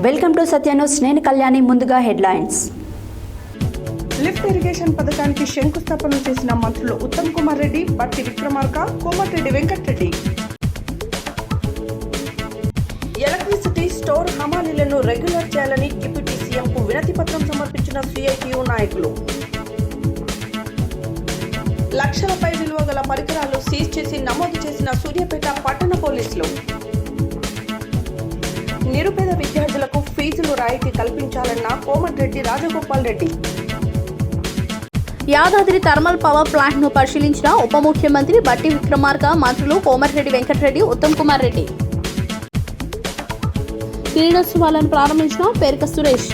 Welcome to Satya news. నేను కళ్యాణి. ముందుగా headlines. Lift irrigation పథకానికి శంకుస్థాపన చేసిన మంత్రులు ఉత్తమ్ కుమార్ రెడ్డి, బట్టి విక్రమార్క, కోమటిరెడ్డి వెంకటరెడ్డి. ఎలక్ట్రిసిటీ స్టోర్ హమాలీలను రెగ్యులర్ చేయాలని డిప్యూటీ సీఎంకు వినతి పత్రం సమర్పించిన సిఐటియు నాయకులు. లక్షలపై విలువ గల పరికరాలు సీజ్ చేసి నమోదు చేసిన సూర్యాపేట పట్టణ పోలీసులు. నిరుపేద విద్యార్థులకు ఫీజులు రాయితీ కల్పించాలన్న Komatireddy Rajagopal Reddy. Yadadri thermal power plant ను పరిశీలించిన ఉప ముఖ్యమంత్రి బట్టి విక్రమార్క, మంత్రులు కోమటిరెడ్డి వెంకటరెడ్డి, ఉత్తమ్ కుమార్ రెడ్డి. క్రీడోత్సవాలను ప్రారంభించిన పేర్క సురేష్.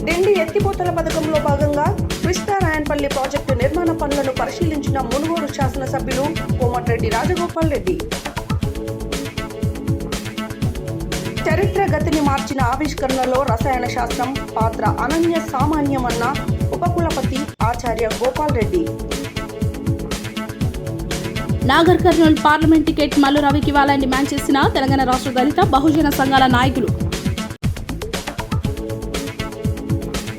డిండి ఎత్తిపోతల పథకంలో భాగంగా కృష్ణారాయణపల్లి ప్రాజెక్టు నిర్మాణ పనులను పరిశీలించిన మునుగోడు శాసనసభ్యులు కోమటిరెడ్డి రాజగోపాల్ రెడ్డి. చరిత్ర గతిని మార్చిన ఆవిష్కరణలో రసాయన శాస్త్రం పాత్ర అనన్య సామాన్యమన్న ఉపకులపతి ఆచార్య గోపాల్ రెడ్డి. నాగర్ కర్నూలు పార్లమెంట్ టికెట్ మల్లు రవికి ఇవ్వాలని డిమాండ్ చేసిన తెలంగాణ రాష్ట్ర దళిత బహుజన సంఘాల నాయకులు.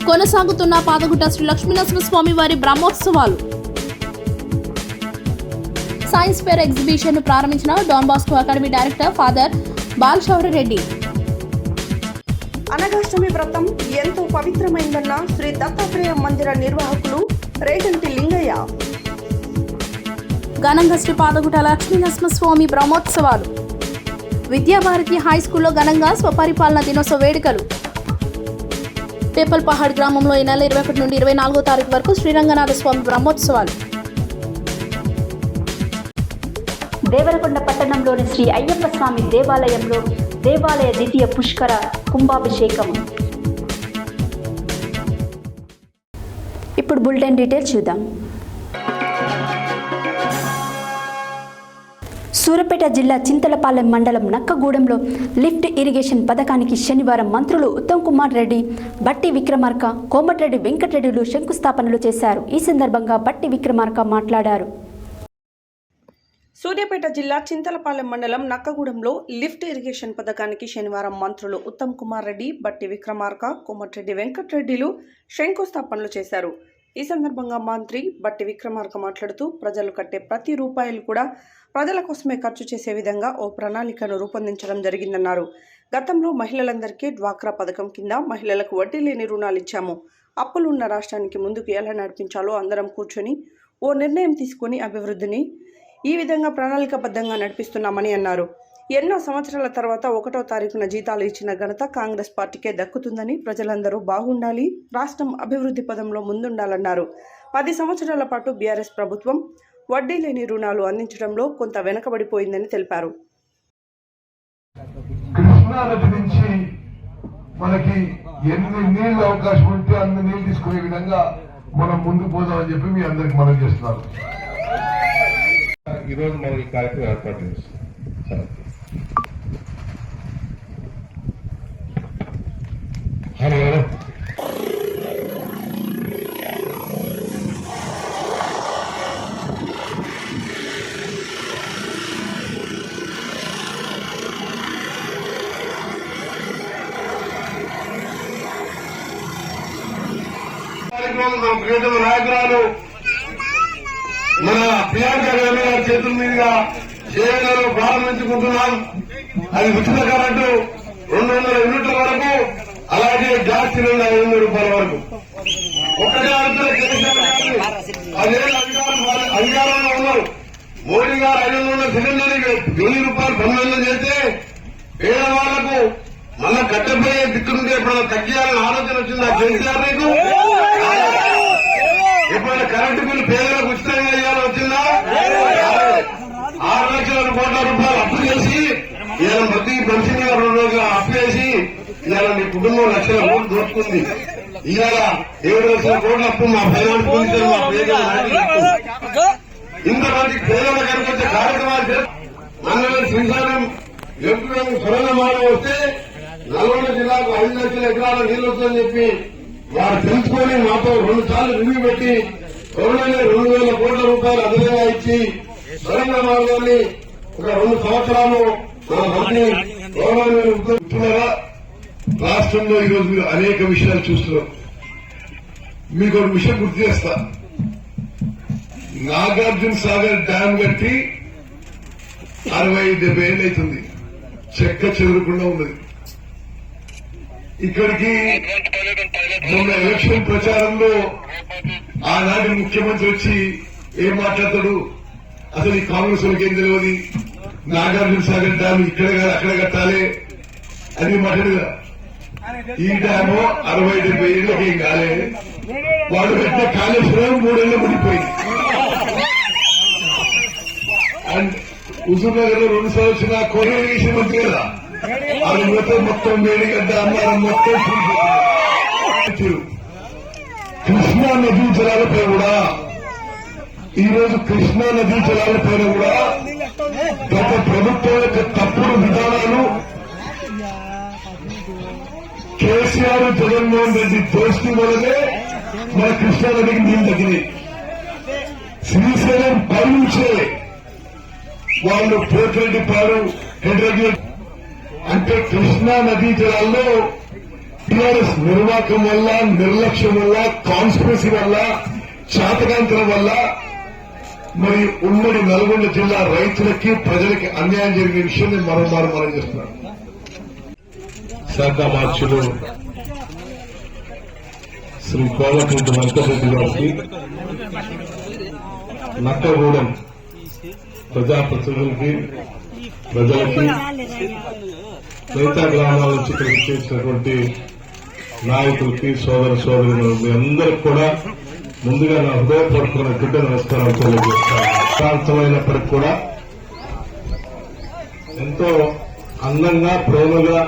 కొనసాగుతున్న పాదగుట్ట శ్రీ లక్ష్మీనరసింహస్వామి వారి బ్రహ్మోత్సవాలు. సైన్స్ ఫేర్ ఎగ్జిబిషన్ ను ప్రారంభించిన Don Bosco academy director father Balashourya Reddy. అనగాష్టమి వ్రతం ఎంతో పవిత్రమైందన్న శ్రీ దత్తాత్రేయ మందిర నిర్వాహకులు రేగంటి లింగయ్య. ఘనంగా శ్రీ పాదగుట్ట లక్ష్మీనరసింహస్వామి బ్రహ్మోత్సవాలు. విద్యాభారతి హైస్కూల్లో ఘనంగా స్వపరిపాలన దినోత్సవ వేడుకలు. పేపల్ పహాడ్ గ్రామంలో ఈ నెల 21 నుండి 24వ తారీఖు వరకు శ్రీరంగనాథ స్వామి బ్రహ్మోత్సవాలు. దేవరకొండ పట్టణంలోని శ్రీ అయ్యప్ప స్వామి దేవాలయంలో దేవాలయ ద్వితీయ పుష్కర కుంభాభిషేకం. ఇప్పుడు బులెటిన్ డీటెయిల్స్ చూద్దాం. సూర్యాపేట జిల్లా చింతలపాలెం మండలం నక్కగూడెంలో లిఫ్ట్ ఇరిగేషన్ పథకానికి శనివారం మంత్రులు ఉత్తమ్ కుమార్ రెడ్డి, బట్టి విక్రమార్క, కోమటిరెడ్డి వెంకటరెడ్డిలు శంకుస్థాపనలు చేశారు. ఈ సందర్భంగా బట్టి విక్రమార్క మాట్లాడారు. సూర్యాపేట జిల్లా చింతలపాలెం మండలం నక్కగూడెంలో లిఫ్ట్ ఇరిగేషన్ పథకానికి శనివారం మంత్రులు ఉత్తమ్ కుమార్ రెడ్డి, బట్టి విక్రమార్క, కోమటిరెడ్డి వెంకటరెడ్డిలు శంకుస్థాపనలు చేశారు. ఈ సందర్భంగా మంత్రి బట్టి విక్రమార్క మాట్లాడుతూ ప్రజలు కట్టే ప్రతి రూపాయలు కూడా ప్రజల కోసమే ఖర్చు చేసే విధంగా ఓ ప్రణాళికను రూపొందించడం జరిగిందన్నారు. గతంలో మహిళలందరికీ డ్వాక్రా పథకం కింద మహిళలకు వడ్డీ లేని రుణాలు ఇచ్చాము. అప్పులున్న రాష్ట్రానికి ముందుకు ఎలా నడిపించాలో అందరం కూర్చొని ఓ నిర్ణయం తీసుకుని అభివృద్ధిని ఈ విధంగా ప్రణాళికాబద్ధంగా నడిపిస్తున్నామని అన్నారు. ఎన్నో సంవత్సరాల తర్వాత 1వ తారీఖున జీతాలు ఇచ్చిన ఘనత కాంగ్రెస్ పార్టీకే దక్కుతుందని, ప్రజలందరూ బాగుండాలి, రాష్ట్రం అభివృద్ధి పదంలో ముందుండాలన్నారు. 10 సంవత్సరాల పాటు బీఆర్ఎస్ ప్రభుత్వం వడ్డీ లేని రుణాలు అందించడంలో కొంత వెనకబడిపోయిందని తెలిపారు. కృష్ణానది నుంచి మనకి ఎన్ని నీళ్ళు అవకాశం ఉంటే అన్ని నీళ్ళు తీసుకునే విధంగా మనం ముందుకు పోదామని చెప్పి మీ అందరికి మనం చేస్తున్నారు. ఈరోజు మనం ఈ కార్యక్రమం ఏర్పాటు చేస్తాం. హలో, మన ప్రియతమ నాయకురాలు మన ప్రియాంక గాంధీ గారి చేతుల మీదుగా చేయాలలో ప్రారంభించుకుంటున్నాం. అది ఉచిత కరెంటు 200 యూనిట్ల వరకు, అలాగే గ్యాస్ సిలిండర్ 500 రూపాయల వరకు. ఒకటే అడుగుతున్న కేసీఆర్ గారు 10 ఏళ్ళ అధికారంలో ఉన్నారు. మోడీ గారు 500 సిలిండర్ 1000 రూపాయలు పన్నులు చేస్తే పేదవాళ్లకు మళ్ళా కట్టెపోయే దిక్కుంటే ఎప్పుడైనా తగ్గియాలని ఆలోచన వచ్చిందా కేసీఆర్ నీకు? ఎప్పుడైనా కరెంటు బిల్లు పేదలకు ఉచితంగా ఇవ్వాలని వచ్చిందా? 6 లక్షల కోట్ల రూపాయలు అప్పు చేసి ఇవాళ ప్రతి మనిషి మీద 2 రోజులు అప్పు చేసి ఇవాళ మీ కుటుంబం లక్షల కోట్లు దోచుకుంది. ఇవాళ 7 లక్షల కోట్ల అప్పు మా ఫైనాన్స్ మినిస్టర్ మా పేద ఇంతమంది పేదల కనిపించే కార్యక్రమాలు మనలో శ్రీశైలం ఎప్పుడు సొరంగ మార్గం వస్తే నల్గొండ జిల్లాకు 5 లక్షల ఎకరాల నీళ్లు వస్తుందని చెప్పి వారు తెలుసుకొని మాతో 2 సార్లు రివ్యూ పెట్టి త్వరలోనే 2,000 కోట్ల రూపాయలు అదనంగా ఇచ్చి సొరంగ మార్గాన్ని ఒక 2 సంవత్సరాలు రాష్ట్రంలో ఈరోజు మీరు అనేక విషయాలు చూస్తున్నారు. మీకు ఒక విషయం గుర్తు చేస్తా. నాగార్జున సాగర్ డ్యామ్ కట్టి 60-70 ఏళ్ళు అవుతుంది. చెక్క చెదరకుండా ఉన్నది. ఇక్కడికి మొన్న ఎలక్షన్ ప్రచారంలో ఆనాటి ముఖ్యమంత్రి వచ్చి ఏం మాట్లాడతాడు, అసలు ఈ కాంగ్రెస్ వాళ్ళకి ఏం తెలియదు, నాగార్జున సాగర్ డ్యామ్ ఇక్కడ కాదు అక్కడ కట్టాలి అని మాట్లాడేదా. ఈ డ్యాము 60-70 ఏళ్ళకి ఏం కాలేదు. వాడు పెట్టే కాళేశ్వరం 3 ఏళ్ళు ముడిపోయింది. అండ్ హుజూర్ నగర్ లో 2 సార్లు వచ్చిన కోరి ఇరిగేషన్ మంత్రి కదా, అది మొత్తం వేడిగడ్డ అన్నారం మొత్తం కృష్ణా నదీ జలాలపై కూడా ఈరోజు కృష్ణా నదీ జలాలపైన కూడా గత ప్రభుత్వం యొక్క తప్పుడు విధానాలు కేసీఆర్ జగన్మోహన్ రెడ్డి దోస్తి వల్లనే మన కృష్ణా నదికి నీళ్లు తగ్గినాయి. శ్రీశైలం పై నుంచే వాళ్ళు పోతిరెడ్డిపాడు హెడ్ అంటే కృష్ణా నదీ జలాల్లో టీఆర్ఎస్ నిర్వాహకం వల్ల, నిర్లక్ష్యం వల్ల, కాన్స్పిరసీ వల్ల, చాతకాంతరం వల్ల మరి ఉమ్మడి నల్గొండ జిల్లా రైతులకి ప్రజలకి అన్యాయం జరిగే విషయం నేను మరోమారు మనం చేస్తున్నాను. శాఖ మార్చులు శ్రీ కోమటిరెడ్డి వెంకటరెడ్డి గారికి నక్కగూడెం ప్రజాప్రతినిధులకి, ప్రజలకి, మిగతా గ్రామాల నుంచి ఇక్కడికి చేసినటువంటి నాయకులకి, సోదర సోదరులు అందరికీ కూడా ముందుగా నా హృదయపూర్వకమైనటువంటి నమస్కారాలు తెలియజేస్తాను. ప్రాంతమైనప్పటికీ కూడా ఎంతో అందంగా, ప్రేమగా,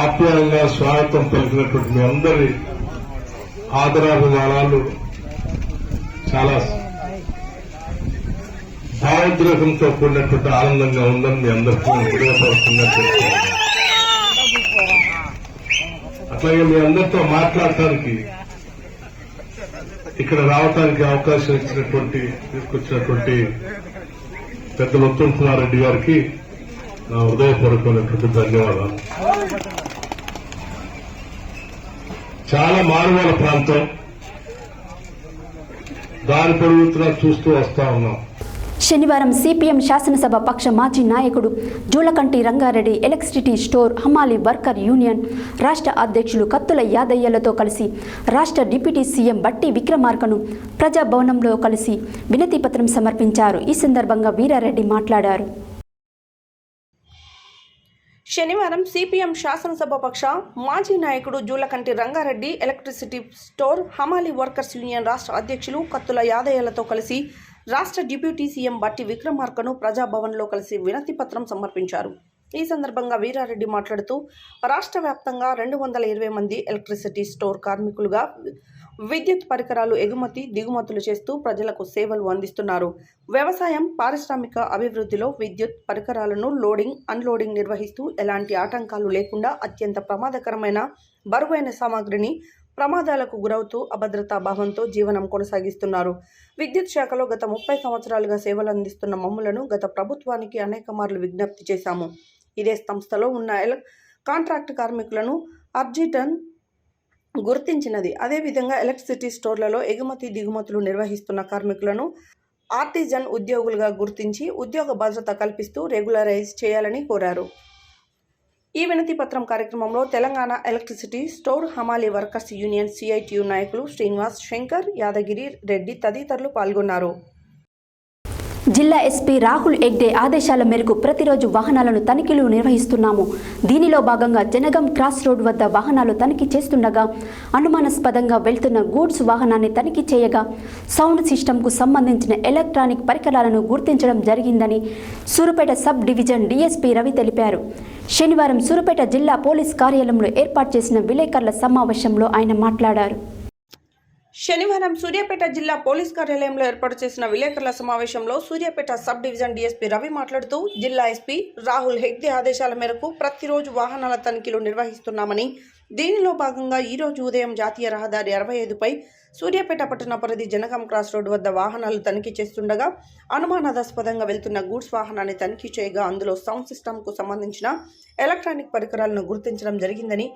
ఆప్యాయంగా స్వాగతం పలికినటువంటి మీ అందరి ఆదరాభిమానాలు చాలా భావోద్రేకంతో కూడినటువంటి ఆనందంగా ఉందని మీ అందరికీ హృదయపూర్వకంగా చెప్తున్నాను. అట్లాగే మీ అందరితో మాట్లాడటానికి, ఇక్కడ రావడానికి అవకాశం తీసుకొచ్చినటువంటి పెద్దలు ఉత్తమ్ కుమార్ రెడ్డి గారికి నా హృదయపూర్వకమైనటువంటి ధన్యవాదాలు. చాలా మారుమూల ప్రాంతం, దారి పొడుగుతున్నా చూస్తూ వస్తా ఉన్నాం. శనివారం సిపిఎం శాసనసభ పక్ష మాజీ నాయకుడు జూలకంటి రంగారెడ్డి ఎలక్ట్రిసిటీ స్టోర్ హమాలి వర్కర్ యూనియన్ రాష్ట్ర అధ్యక్షులు కత్తుల యాదయ్యలతో కలిసి రాష్ట్ర డిప్యూటీ సీఎం బట్టి విక్రమార్కను ప్రజాభవనంలో కలిసి వినతిపత్రం సమర్పించారు. ఈ సందర్భంగా వీరారెడ్డి మాట్లాడారు. శనివారం సిపిఎం శాసనసభ పక్ష మాజీ నాయకుడు జూలకంటి రంగారెడ్డి ఎలక్ట్రిసిటీ స్టోర్ హమాలి వర్కర్స్ యూనియన్ రాష్ట్ర అధ్యక్షులు కత్తుల యాదయ్యలతో కలిసి రాష్ట్ర డిప్యూటీ సీఎం బట్టి విక్రమార్కను ప్రజాభవన్లో కలిసి వినతి పత్రం సమర్పించారు. ఈ సందర్భంగా వీరారెడ్డి మాట్లాడుతూ రాష్ట్ర వ్యాప్తంగా 220 మంది ఎలక్ట్రిసిటీ స్టోర్ కార్మికులుగా విద్యుత్ పరికరాలు ఎగుమతి దిగుమతులు చేస్తూ ప్రజలకు సేవలు అందిస్తున్నారు. వ్యవసాయం, పారిశ్రామిక అభివృద్ధిలో విద్యుత్ పరికరాలను లోడింగ్, అన్లోడింగ్ నిర్వహిస్తూ ఎలాంటి ఆటంకాలు లేకుండా అత్యంత ప్రమాదకరమైన బరువైన సామాగ్రిని ప్రమాదాలకు గురవుతూ అభద్రతా భావంతో జీవనం కొనసాగిస్తున్నారు. విద్యుత్ శాఖలో గత 30 సంవత్సరాలుగా సేవలు అందిస్తున్న మమ్ములను గత ప్రభుత్వానికి అనేక మార్లు విజ్ఞప్తి చేశాము. ఇదే సంస్థలో ఉన్న కాంట్రాక్ట్ కార్మికులను అర్జిటన్ గుర్తించినది. అదేవిధంగా ఎలక్ట్రిసిటీ స్టోర్లలో ఎగుమతి దిగుమతులు నిర్వహిస్తున్న కార్మికులను ఆర్టిజన్ ఉద్యోగులుగా గుర్తించి ఉద్యోగ భద్రత కల్పిస్తూ రెగ్యులరైజ్ చేయాలని కోరారు. ఈ వినతి పత్రం కార్యక్రమంలో తెలంగాణ ఎలక్ట్రిసిటీ స్టోర్ హమాలి వర్కర్స్ యూనియన్ సిఐటియు నాయకులు శ్రీనివాస్, శంకర్, యాదగిరి రెడ్డి తదితరులు పాల్గొన్నారు. జిల్లా ఎస్పీ రాహుల్ హెగ్డే ఆదేశాల మేరకు ప్రతిరోజు వాహనాలను తనిఖీలు నిర్వహిస్తున్నాము. దీనిలో భాగంగా జనగం క్రాస్ రోడ్ వద్ద వాహనాలు తనిఖీ చేస్తుండగా అనుమానాస్పదంగా వెళ్తున్న గూడ్స్ వాహనాన్ని తనిఖీ చేయగా సౌండ్ సిస్టంకు సంబంధించిన ఎలక్ట్రానిక్ పరికరాలను గుర్తించడం జరిగిందని Suryapet sub division DSP Ravi తెలిపారు. శనివారం సూర్యాపేట జిల్లా పోలీస్ కార్యాలయంలో ఏర్పాటు చేసిన విలేకరుల సమావేశంలో ఆయన మాట్లాడారు. శనివారం సూర్యాపేట జిల్లా పోలీస్ కార్యాలయంలో ఏర్పాటు చేసిన విలేకరుల సమావేశంలో Suryapet sub division DSP Ravi మాట్లాడుతూ జిల్లా ఎస్పీ రాహుల్ హెగ్డే ఆదేశాల మేరకు ప్రతిరోజు వాహనాల తనిఖీలు నిర్వహిస్తున్నామని, దీనిలో భాగంగా ఈరోజు ఉదయం జాతీయ రహదారి 65పై సూర్యాపేట పట్టణ పరిధి జనగాం క్రాస్ రోడ్డు వద్ద వాహనాలు తనిఖీ చేస్తుండగా అనుమానాస్పదంగా వెళ్తున్న గూడ్స్ వాహనాన్ని తనిఖీ చేయగా అందులో సౌండ్ సిస్టమ్కు సంబంధించిన ఎలక్ట్రానిక్ పరికరాలను గుర్తించడం జరిగిందని,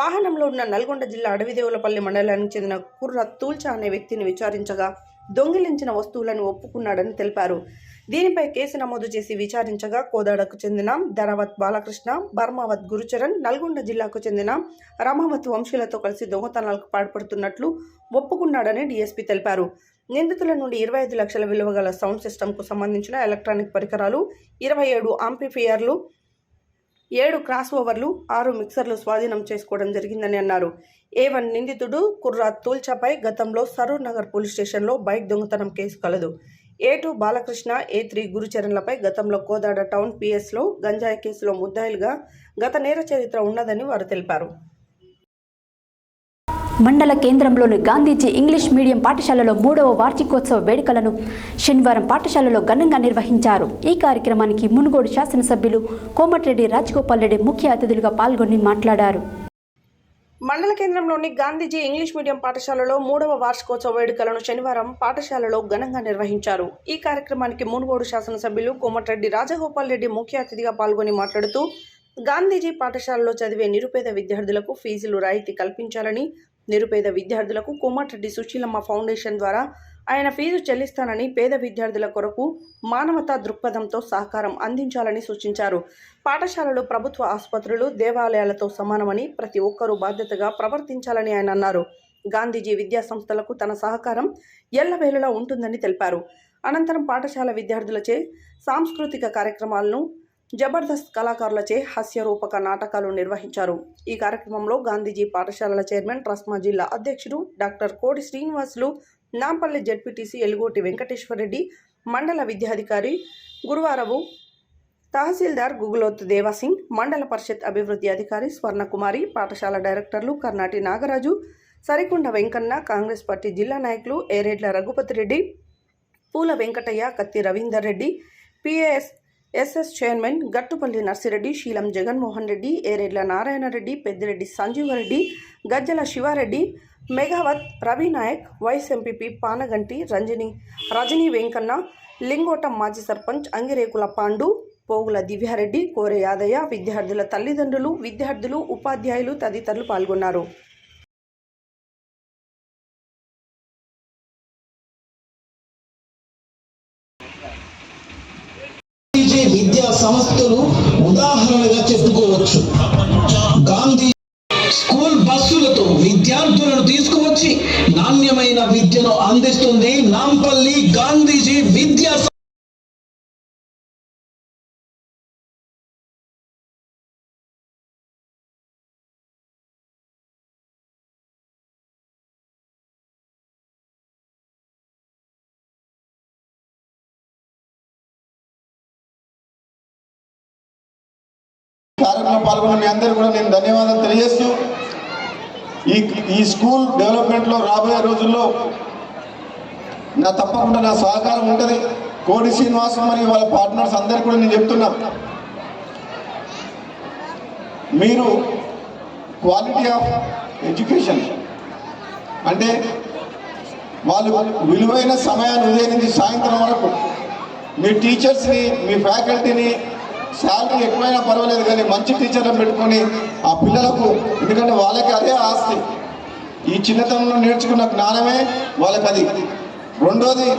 వాహనంలో ఉన్న నల్గొండ జిల్లా అడవిదేవులపల్లి మండలానికి చెందిన కుర్ర తూల్చా అనే వ్యక్తిని విచారించగా దొంగిలించిన వస్తువులను ఒప్పుకున్నాడని తెలిపారు. దీనిపై కేసు నమోదు చేసి విచారించగా కోదాడకు చెందిన ధరావత్ బాలకృష్ణ, బర్మావత్ గురుచరణ్, నల్గొండ జిల్లాకు చెందిన రమావత్ వంశీలతో కలిసి దొంగతనాలకు పాల్పడుతున్నట్లు ఒప్పుకున్నాడని డీఎస్పీ తెలిపారు. నిందితుల నుండి 25 లక్షల విలువ గల సౌండ్ సిస్టమ్కు సంబంధించిన ఎలక్ట్రానిక్ పరికరాలు, 27 ఆంప్లిఫైయర్లు, 7 క్రాస్ ఓవర్లు, 6 మిక్సర్లు స్వాధీనం చేసుకోవడం జరిగిందని అన్నారు. A1 నిందితుడు కుర్రా తూల్చాపై గతంలో సరూర్ నగర్ పోలీస్ స్టేషన్లో బైక్ దొంగతనం కేసు కలదు. A2 బాలకృష్ణ, A3 గురుచరణ్లపై గతంలో కోదాడ టౌన్ పిఎస్లో గంజాయి కేసులో ముద్దాయిలుగా గత నేర చరిత్ర ఉన్నదని వారు తెలిపారు. మండల కేంద్రంలోని గాంధీజీ ఇంగ్లీష్ మీడియం పాఠశాలలో 3వ వార్షికోత్సవ వేడుకలను శనివారం పాఠశాలలో ఘనంగా నిర్వహించారు. ఈ కార్యక్రమానికి మునుగోడు శాసనసభ్యులు కోమటిరెడ్డి రాజగోపాల్ రెడ్డి ముఖ్య అతిథులుగా పాల్గొని మాట్లాడారు. మండల కేంద్రంలోని గాంధీజీ ఇంగ్లీష్ మీడియం పాఠశాలలో 3వ వార్షికోత్సవ వేడుకలను శనివారం పాఠశాలలో ఘనంగా నిర్వహించారు. ఈ కార్యక్రమానికి మునుగోడు శాసనసభ్యులు కోమటిరెడ్డి రాజగోపాల్ రెడ్డి ముఖ్య అతిథిగా పాల్గొని మాట్లాడుతూ గాంధీజీ పాఠశాలలో చదివే నిరుపేద విద్యార్థులకు ఫీజులు రాయితీ కల్పించాలని, నిరుపేద విద్యార్థులకు కోమటిరెడ్డి సుశీలమ్మ ఫౌండేషన్ ద్వారా ఆయన ఫీజు చెల్లిస్తానని, పేద విద్యార్థుల కొరకు మానవతా దృక్పథంతో సహకారం అందించాలని సూచించారు. పాఠశాలలు ప్రభుత్వ ఆసుపత్రులు, దేవాలయాలతో సమానమని ప్రతి ఒక్కరూ బాధ్యతగా ప్రవర్తించాలని ఆయన అన్నారు. గాంధీజీ విద్యా సంస్థలకు తన సహకారం ఎల్లవేళలా ఉంటుందని తెలిపారు. అనంతరం పాఠశాల విద్యార్థులచే సాంస్కృతిక కార్యక్రమాలను, జబర్దస్త్ కళాకారులచే హాస్యరూపక నాటకాలు నిర్వహించారు. ఈ కార్యక్రమంలో గాంధీజీ పాఠశాలల చైర్మన్, ట్రస్మా జిల్లా అధ్యక్షుడు డాక్టర్ కోడి శ్రీనివాసులు, నాంపల్లి జెడ్పీటీసీ ఎలుగోటి వెంకటేశ్వరరెడ్డి, మండల విద్యాధికారి గురువారవు, తహసీల్దార్ గుగులోత్ దేవాసింగ్, మండల పరిషత్ అభివృద్ధి అధికారి స్వర్ణకుమారి, పాఠశాల డైరెక్టర్లు కర్నాటి నాగరాజు, సరికొండ వెంకన్న, కాంగ్రెస్ పార్టీ జిల్లా నాయకులు ఏరేడ్ల రఘుపతి రెడ్డి, పూల వెంకటయ్య, కత్తి రవీందర్ రెడ్డి, పిఏఎస్ఎస్ చైర్మన్ గట్టుపల్లి నర్సిరెడ్డి, శీలం జగన్మోహన్ రెడ్డి, ఏరేడ్ల నారాయణ రెడ్డి, పెద్దిరెడ్డి సంజీవరెడ్డి, గజ్జల శివారెడ్డి, మెగావత్ రవినాయక్, వైస్ ఎంపీపీ పానగంటి రజనీ వెంకన్న, లింగోటం మాజీ సర్పంచ్ అంగిరేకుల పాండు, పోగుల దివ్యారెడ్డి, కోరె యాదయ్య, విద్యార్థుల తల్లిదండ్రులు, విద్యార్థులు, ఉపాధ్యాయులు తదితరులు పాల్గొన్నారు. విద్యా సంస్థలు ఉదాహరణగా చెప్పుకోవచ్చు. గాంధీ స్కూల్ బస్సులతో విద్యార్థులను తీసుకువచ్చి నాణ్యమైన విద్యను అందిస్తుంది నాంపల్లి గాంధీజీ విద్యా కార్యక్రమంలో పాల్గొన్న మీ అందరూ కూడా నేను ధన్యవాదాలు తెలియజేస్తూ ఈ స్కూల్ డెవలప్మెంట్లో రాబోయే రోజుల్లో తప్పకుండా నా సహకారం ఉంటుంది. కోడి శ్రీనివాస్ మరియు వాళ్ళ పార్ట్నర్స్ అందరికీ కూడా నేను చెప్తున్నా, మీరు క్వాలిటీ ఆఫ్ ఎడ్యుకేషన్ అంటే వాళ్ళు విలువైన సమయాన్ని ఉదయం నుంచి సాయంత్రం వరకు మీ టీచర్స్ని, మీ ఫ్యాకల్టీని శాలరీ ఎక్కువైనా పర్వాలేదు కానీ మంచి టీచర్లను పెట్టుకొని ఆ పిల్లలకు, ఎందుకంటే వాళ్ళకి అదే ఆస్తి, ఈ చిన్నతనంలో నేర్చుకున్న జ్ఞానమే వాళ్ళకి అది. రెండోది,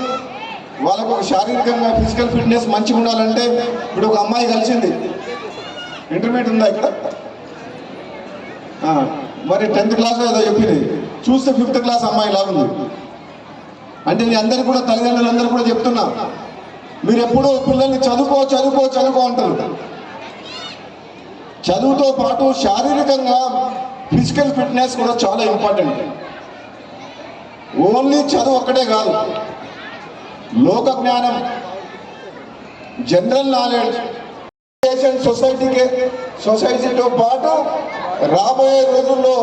వాళ్ళకు ఒక శారీరకంగా ఫిజికల్ ఫిట్నెస్ మంచిగా ఉండాలంటే, ఇప్పుడు ఒక అమ్మాయి కలిసింది, ఇంటర్మీడియట్ ఉందా ఇక్కడ, మరి 10th క్లాస్ ఏదో చెప్పింది, చూస్తే 5th క్లాస్ అమ్మాయి లాగుంది. అంటే నేను అందరికీ కూడా, తల్లిదండ్రులందరూ కూడా చెప్తున్నా, మీరు ఎప్పుడూ పిల్లల్ని చదువుకో చదువుకో చదువుకో అంటారు. చదువుతో పాటు శారీరకంగా ఫిజికల్ ఫిట్నెస్ కూడా చాలా ఇంపార్టెంట్. ఓన్లీ చదువు ఒక్కటే కాదు, లోక జ్ఞానం, జనరల్ నాలెడ్జ్, సొసైటీతో పాటు రాబోయే రోజుల్లో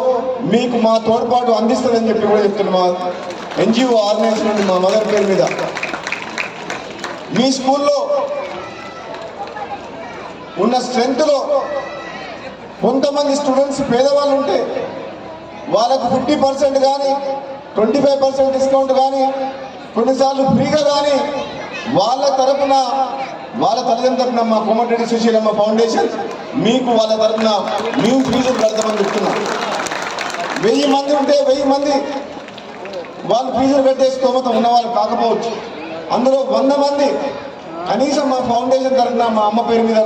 మీకు మా తోడ్పాటు అందిస్తుందని చెప్పి కూడా చెప్తున్నాం. మా ఎన్జిఓ ఆర్గనైజేషన్ నుండి మా మదర్ పేరు మీద మీ స్కూల్లో ఉన్న స్ట్రెంత్లో కొంతమంది స్టూడెంట్స్ పేదవాళ్ళు ఉంటే వాళ్ళకు 50% కానీ 25% డిస్కౌంట్ కానీ కొన్నిసార్లు ఫ్రీగా కానీ వాళ్ళ తరపున వాళ్ళ తల్లిదండ్రుల తరపున మా కోమటిరెడ్డి సుశీలమ్మ ఫౌండేషన్ మీకు వాళ్ళ తరపున మేము ఫీజులు కడతామని చెప్తున్నాం. 1000 మంది ఉంటే 1000 మంది వాళ్ళు ఫీజులు కట్టే స్తోమత ఉన్నవాళ్ళు కాకపోవచ్చు. అందులో 100 మంది కనీసం మా ఫౌండేషన్ తరఫున మా అమ్మ పేరు మీద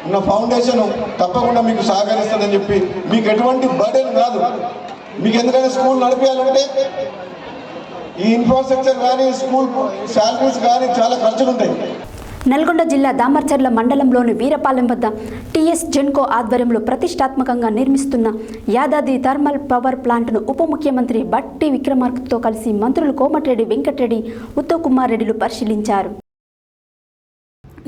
ఉన్న ఫౌండేషన్ తప్పకుండా మీకు సహకరిస్తుందని చెప్పి మీకు ఎటువంటి బర్డెన్ కాదు. మీకు ఎందుకంటే స్కూల్ నడిపేయాలంటే ఈ ఇన్ఫ్రాస్ట్రక్చర్ కానీ స్కూల్ శాలరీస్ కానీ చాలా ఖర్చులు ఉంటాయి. నల్గొండ జిల్లా దామర్చర్ల మండలంలోని వీరపాలెం వద్ద టీఎస్ జెన్కో ఆధ్వర్యంలో ప్రతిష్టాత్మకంగా నిర్మిస్తున్న యాదాద్రి థర్మల్ పవర్ ప్లాంట్ను ఉప ముఖ్యమంత్రి బట్టి విక్రమార్కతో కలిసి మంత్రులు కోమటిరెడ్డి వెంకటరెడ్డి ఉత్తమ్ కుమార్ రెడ్డిలు పరిశీలించారు.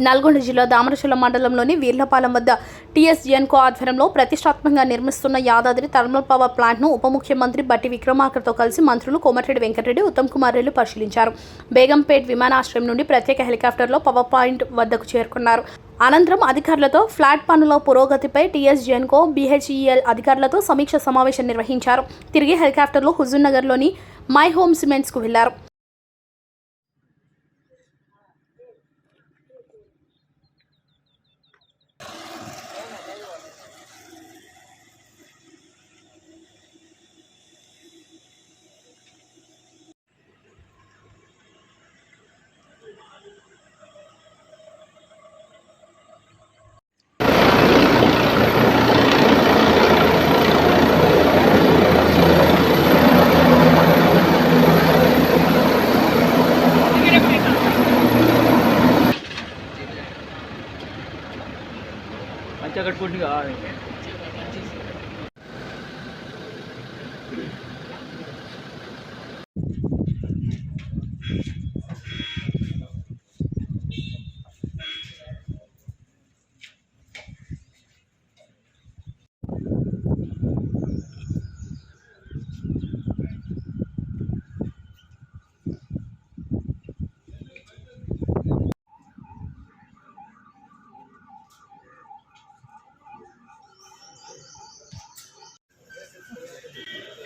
నల్గొండ జిల్లా దామరచర్ల మండలంలోని వీర్లపాలెం వద్ద టీఎస్ జెన్కో ఆధ్వర్యంలో ప్రతిష్టాత్మకంగా నిర్మిస్తున్న యాదాద్రి థర్మల్ పవర్ ప్లాంట్ను ఉప ముఖ్యమంత్రి బట్టి విక్రమార్కతో కలిసి మంత్రులు కోమటిరెడ్డి వెంకటరెడ్డి ఉత్తమ్ కుమార్ రెడ్డి పరిశీలించారు. బేగంపేట్ విమానాశ్రయం నుండి ప్రత్యేక హెలికాప్టర్లో పవర్ పాయింట్ వద్దకు చేరుకున్నారు. అనంతరం అధికారులతో ఫ్లాట్ పనుల పురోగతిపై టీఎస్ జెన్కో BHEL అధికారులతో సమీక్ష సమావేశం నిర్వహించారు. తిరిగి హెలికాప్టర్లో హుజూర్నగర్లోని మై హోమ్ సిమెంట్స్కు వెళ్లారు.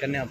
कन्या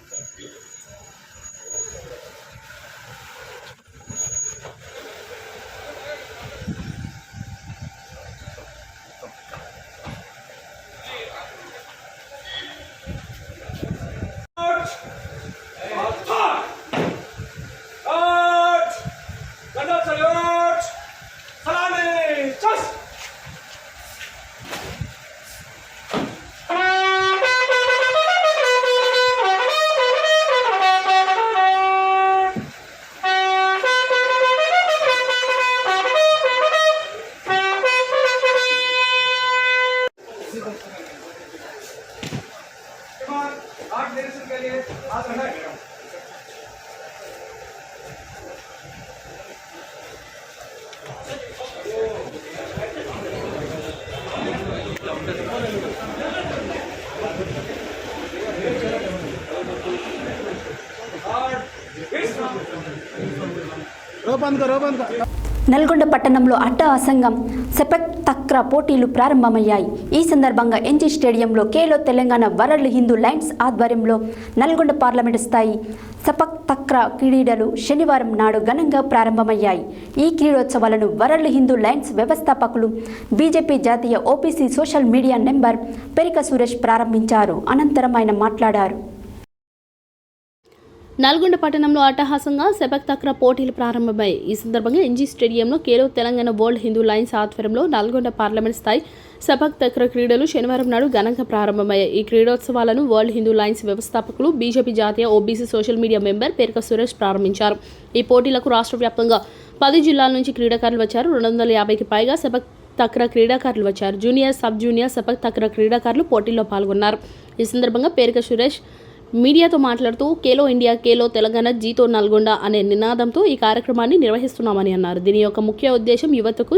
నల్గొండ పట్టణంలో అట్టహాసంగా సెపక్ తక్రా పోటీలు ప్రారంభమయ్యాయి. ఈ సందర్భంగా ఎన్జీ స్టేడియంలో ఖేలో తెలంగాణ వరల్డ్ హిందూ లయన్స్ ఆధ్వర్యంలో నల్గొండ పార్లమెంటు స్థాయి సెపక్ తక్రా క్రీడలు శనివారం నాడు ఘనంగా ప్రారంభమయ్యాయి. ఈ క్రీడోత్సవాలను వరల్డ్ హిందూ లయన్స్ వ్యవస్థాపకులు బీజేపీ జాతీయ OBC social media number Perika Suresh ప్రారంభించారు. అనంతరం ఆయన మాట్లాడారు. నల్గొండ పట్టణంలో అట్టహాసంగా సెపక్ తక్రా పోటీలు ప్రారంభమయ్యాయి. ఈ సందర్భంగా ఎన్జీ స్టేడియంలో ఖేలో తెలంగాణ వరల్డ్ హిందూ లయన్స్ ఆధ్వర్యంలో నల్గొండ పార్లమెంట్ స్థాయి సెపక్ తక్రా క్రీడలు శనివారం నాడు ఘనంగా ప్రారంభమయ్యాయి. ఈ క్రీడోత్సవాలను వరల్డ్ హిందూ లయన్స్ వ్యవస్థాపకులు బీజేపీ జాతీయ OBC social media member Perika Suresh ప్రారంభించారు. ఈ పోటీలకు రాష్ట్ర వ్యాప్తంగా 10 జిల్లాల నుంచి క్రీడాకారులు వచ్చారు. 250కి పైగా సెపక్ తక్రా క్రీడాకారులు వచ్చారు. జూనియర్, సబ్ జూనియర్ సెపక్ తక్రా క్రీడాకారులు పోటీల్లో పాల్గొన్నారు. ఈ సందర్భంగా పెరిక సురేష్ మీడియాతో మాట్లాడుతూ ఖేలో ఇండియా, ఖేలో తెలంగాణ, జీతో నల్గొండ అనే నినాదంతో ఈ కార్యక్రమాన్ని నిర్వహిస్తున్నామని అన్నారు. దీని యొక్క ముఖ్య ఉద్దేశం యువతకు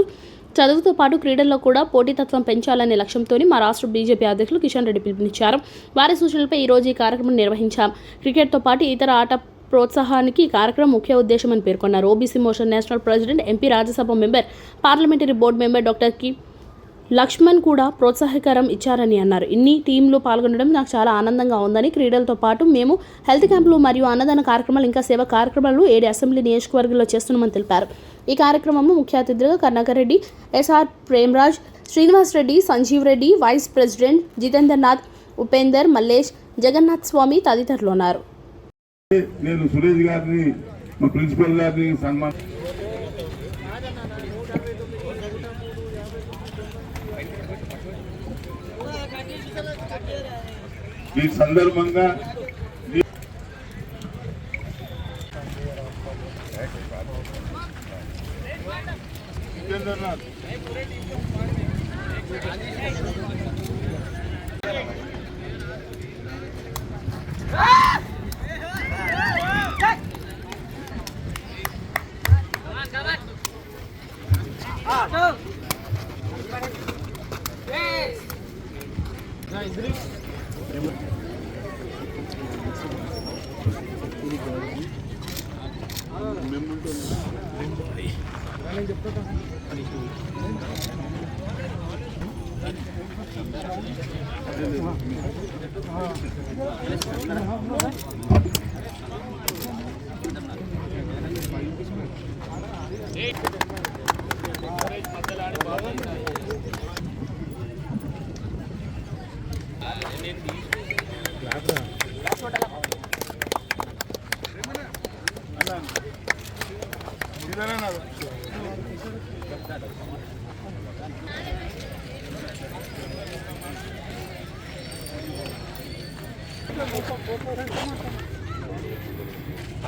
చదువుతో పాటు క్రీడల్లో కూడా పోటీతత్వం పెంచాలనే లక్ష్యంతో మా రాష్ట్ర బీజేపీ అధ్యక్షులు కిషన్ రెడ్డి పిలుపునిచ్చారు. వారి సూచనలపై ఈరోజు ఈ కార్యక్రమం నిర్వహించాం. క్రికెట్తో పాటు ఇతర ఆట ప్రోత్సాహానికి ఈ కార్యక్రమం ముఖ్య ఉద్దేశమని పేర్కొన్నారు. OBC motion national president, MP, Rajya Sabha member, parliamentary board member doctor Laxman కూడా ప్రోత్సాహకరం ఇచ్చారని అన్నారు. ఇన్ని టీంలు పాల్గొనడం నాకు చాలా ఆనందంగా ఉందని, క్రీడలతో పాటు మేము హెల్త్ క్యాంపులు మరియు అన్నదాన కార్యక్రమాలు ఇంకా సేవా కార్యక్రమాలు 7 అసెంబ్లీ నియోజకవర్గాల్లో చేస్తున్నామని తెలిపారు. ఈ కార్యక్రమంలో ముఖ్య అతిథులుగా Karnakar Reddy, S R Premraj, Srinivas Reddy, Sanjeev Reddy, vice president Jitendernath, Upender, Mallesh, Jagannath Swamy తదితరులు ఉన్నారు. నేను సురేష్ గారిని, మా ప్రిన్సిపల్ గారిని ఈ సందర్భంగా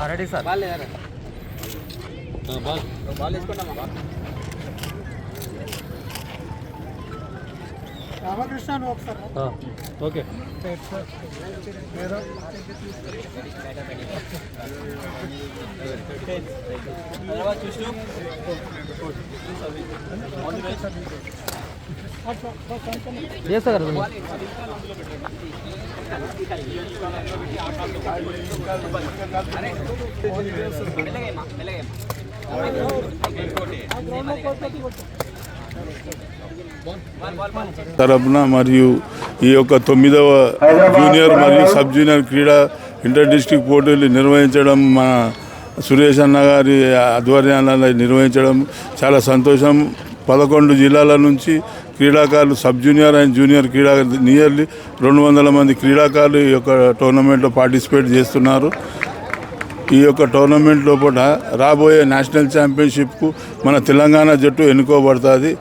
రెడీ సార్. రామకృష్ణ ఒకసారి ఓకే. చేస్తా కదా. తరపున మరియు ఈ యొక్క 9వ జూనియర్ మరియు సబ్ జూనియర్ క్రీడా ఇంటర్ డిస్ట్రిక్ట్ పోటీలు నిర్వహించడం మన సురేష్ అన్న గారి ఆధ్వర్యాలలో నిర్వహించడం చాలా సంతోషం. 11 జిల్లాల నుంచి క్రీడాకారులు sub junior and junior nearly 200 మంది క్రీడాకారులు ఈ యొక్క టోర్నమెంట్లో పార్టిసిపేట్ చేస్తున్నారు. ఈ యొక్క టోర్నమెంట్ లోపల రాబోయే నేషనల్ ఛాంపియన్షిప్కు మన తెలంగాణ జట్టు ఎన్నుకోబడుతుంది.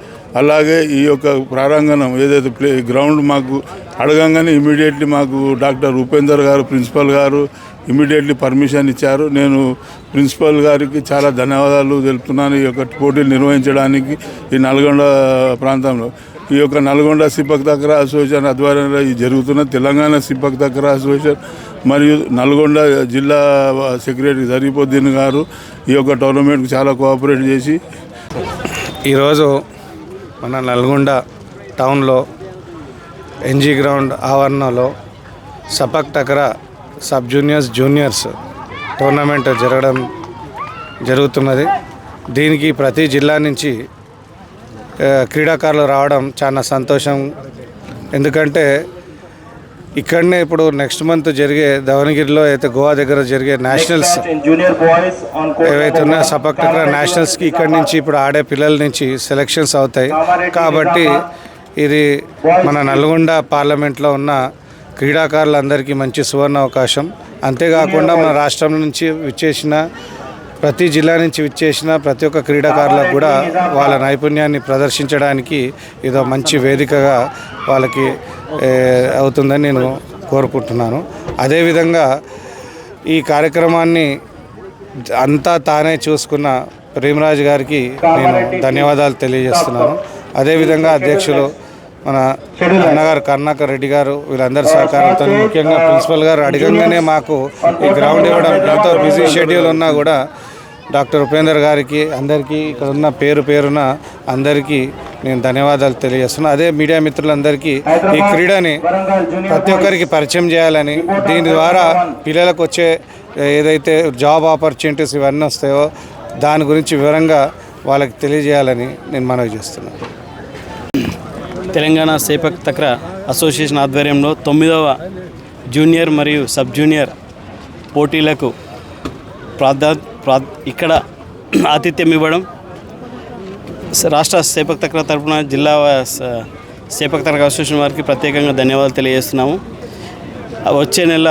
అలాగే ఈ యొక్క ప్రారంగణం ఏదైతే గ్రౌండ్ మాకు అడగంగానే ఇమీడియట్లీ మాకు డాక్టర్ ఉపేందర్ గారు ప్రిన్సిపల్ గారు ఇమీడియట్లీ పర్మిషన్ ఇచ్చారు. నేను ప్రిన్సిపల్ గారికి చాలా ధన్యవాదాలు తెలుపుతున్నాను. ఈ యొక్క పోటీలు నిర్వహించడానికి ఈ నల్గొండ ప్రాంతంలో ఈ యొక్క నల్గొండ సిపక్ తక్రా అసోసియేషన్ ఆధ్వర్యంలో ఈ జరుగుతున్న తెలంగాణ సిపక్ తక్రా అసోసియేషన్ మరియు నల్గొండ జిల్లా సెక్రటరీ జరీఫుద్దీన్ గారు ఈ యొక్క టోర్నమెంట్కి చాలా కోఆపరేట్ చేసి ఈరోజు మన నల్గొండ టౌన్లో ఎన్జీ గ్రౌండ్ ఆవరణలో సపక్ టక్రా సబ్ జూనియర్స్ టోర్నమెంట్ జరుగుతున్నది. దీనికి ప్రతి జిల్లా నుంచి క్రీడాకారులు రావడం చాలా సంతోషం. ఎందుకంటే ఇక్కడనే ఇప్పుడు నెక్స్ట్ మంత్ జరిగే దావణగిరిలో అయితే గోవా దగ్గర జరిగే నేషనల్స్ ఏవైతే ఉన్నాయో సపక్ టక్రా నేషనల్స్కి ఇక్కడి నుంచి ఇప్పుడు ఆడే పిల్లల నుంచి సెలక్షన్స్ అవుతాయి. కాబట్టి ఇది మన నల్గొండ పార్లమెంట్లో ఉన్న క్రీడాకారులందరికీ మంచి సువర్ణ అవకాశం. అంతేకాకుండా మన రాష్ట్రం నుంచి విచ్చేసిన ప్రతి జిల్లా నుంచి విచ్చేసిన ప్రతి ఒక్క క్రీడాకారులకు కూడా వాళ్ళ నైపుణ్యాన్ని ప్రదర్శించడానికి ఇదో మంచి వేదికగా వాళ్ళకి అవుతుందని నేను కోరుకుంటున్నాను. అదేవిధంగా ఈ కార్యక్రమాన్ని అంతా తానే చూసుకున్న ప్రేమరాజ్ గారికి నేను ధన్యవాదాలు తెలియజేస్తున్నాను. అదేవిధంగా అధ్యక్షులు మన అన్నగారు కర్ణాకర్ రెడ్డి గారు వీళ్ళందరి సహకారంతో ముఖ్యంగా ప్రిన్సిపల్ గారు అడగంగానే మాకు ఈ గ్రౌండ్ ఇవ్వడం, ఎంతో బిజీ షెడ్యూల్ ఉన్నా కూడా డాక్టర్ ఉపేందర్ గారికి అందరికీ ఇక్కడ ఉన్న పేరున అందరికీ నేను ధన్యవాదాలు తెలియజేస్తున్నాను. అదే మీడియా మిత్రులందరికీ ఈ క్రీడని ప్రతి ఒక్కరికి పరిచయం చేయాలని, దీని ద్వారా పిల్లలకు వచ్చే ఏదైతే జాబ్ ఆపర్చునిటీస్ ఇవన్నీ వస్తాయో దాని గురించి వివరంగా వాళ్ళకి తెలియజేయాలని నేను మనవి చేస్తున్నాను. తెలంగాణ సేపక్ తక్ర అసోసియేషన్ ఆధ్వర్యంలో 9వ జూనియర్ మరియు సబ్ జూనియర్ పోటీలకు ఇక్కడ ఆతిథ్యం ఇవ్వడం రాష్ట్ర సేపక్ తక్ర తరపున జిల్లా సేపక్ తక్ర అసోసియేషన్ వారికి ప్రత్యేకంగా ధన్యవాదాలు తెలియజేస్తున్నాము. వచ్చే నెల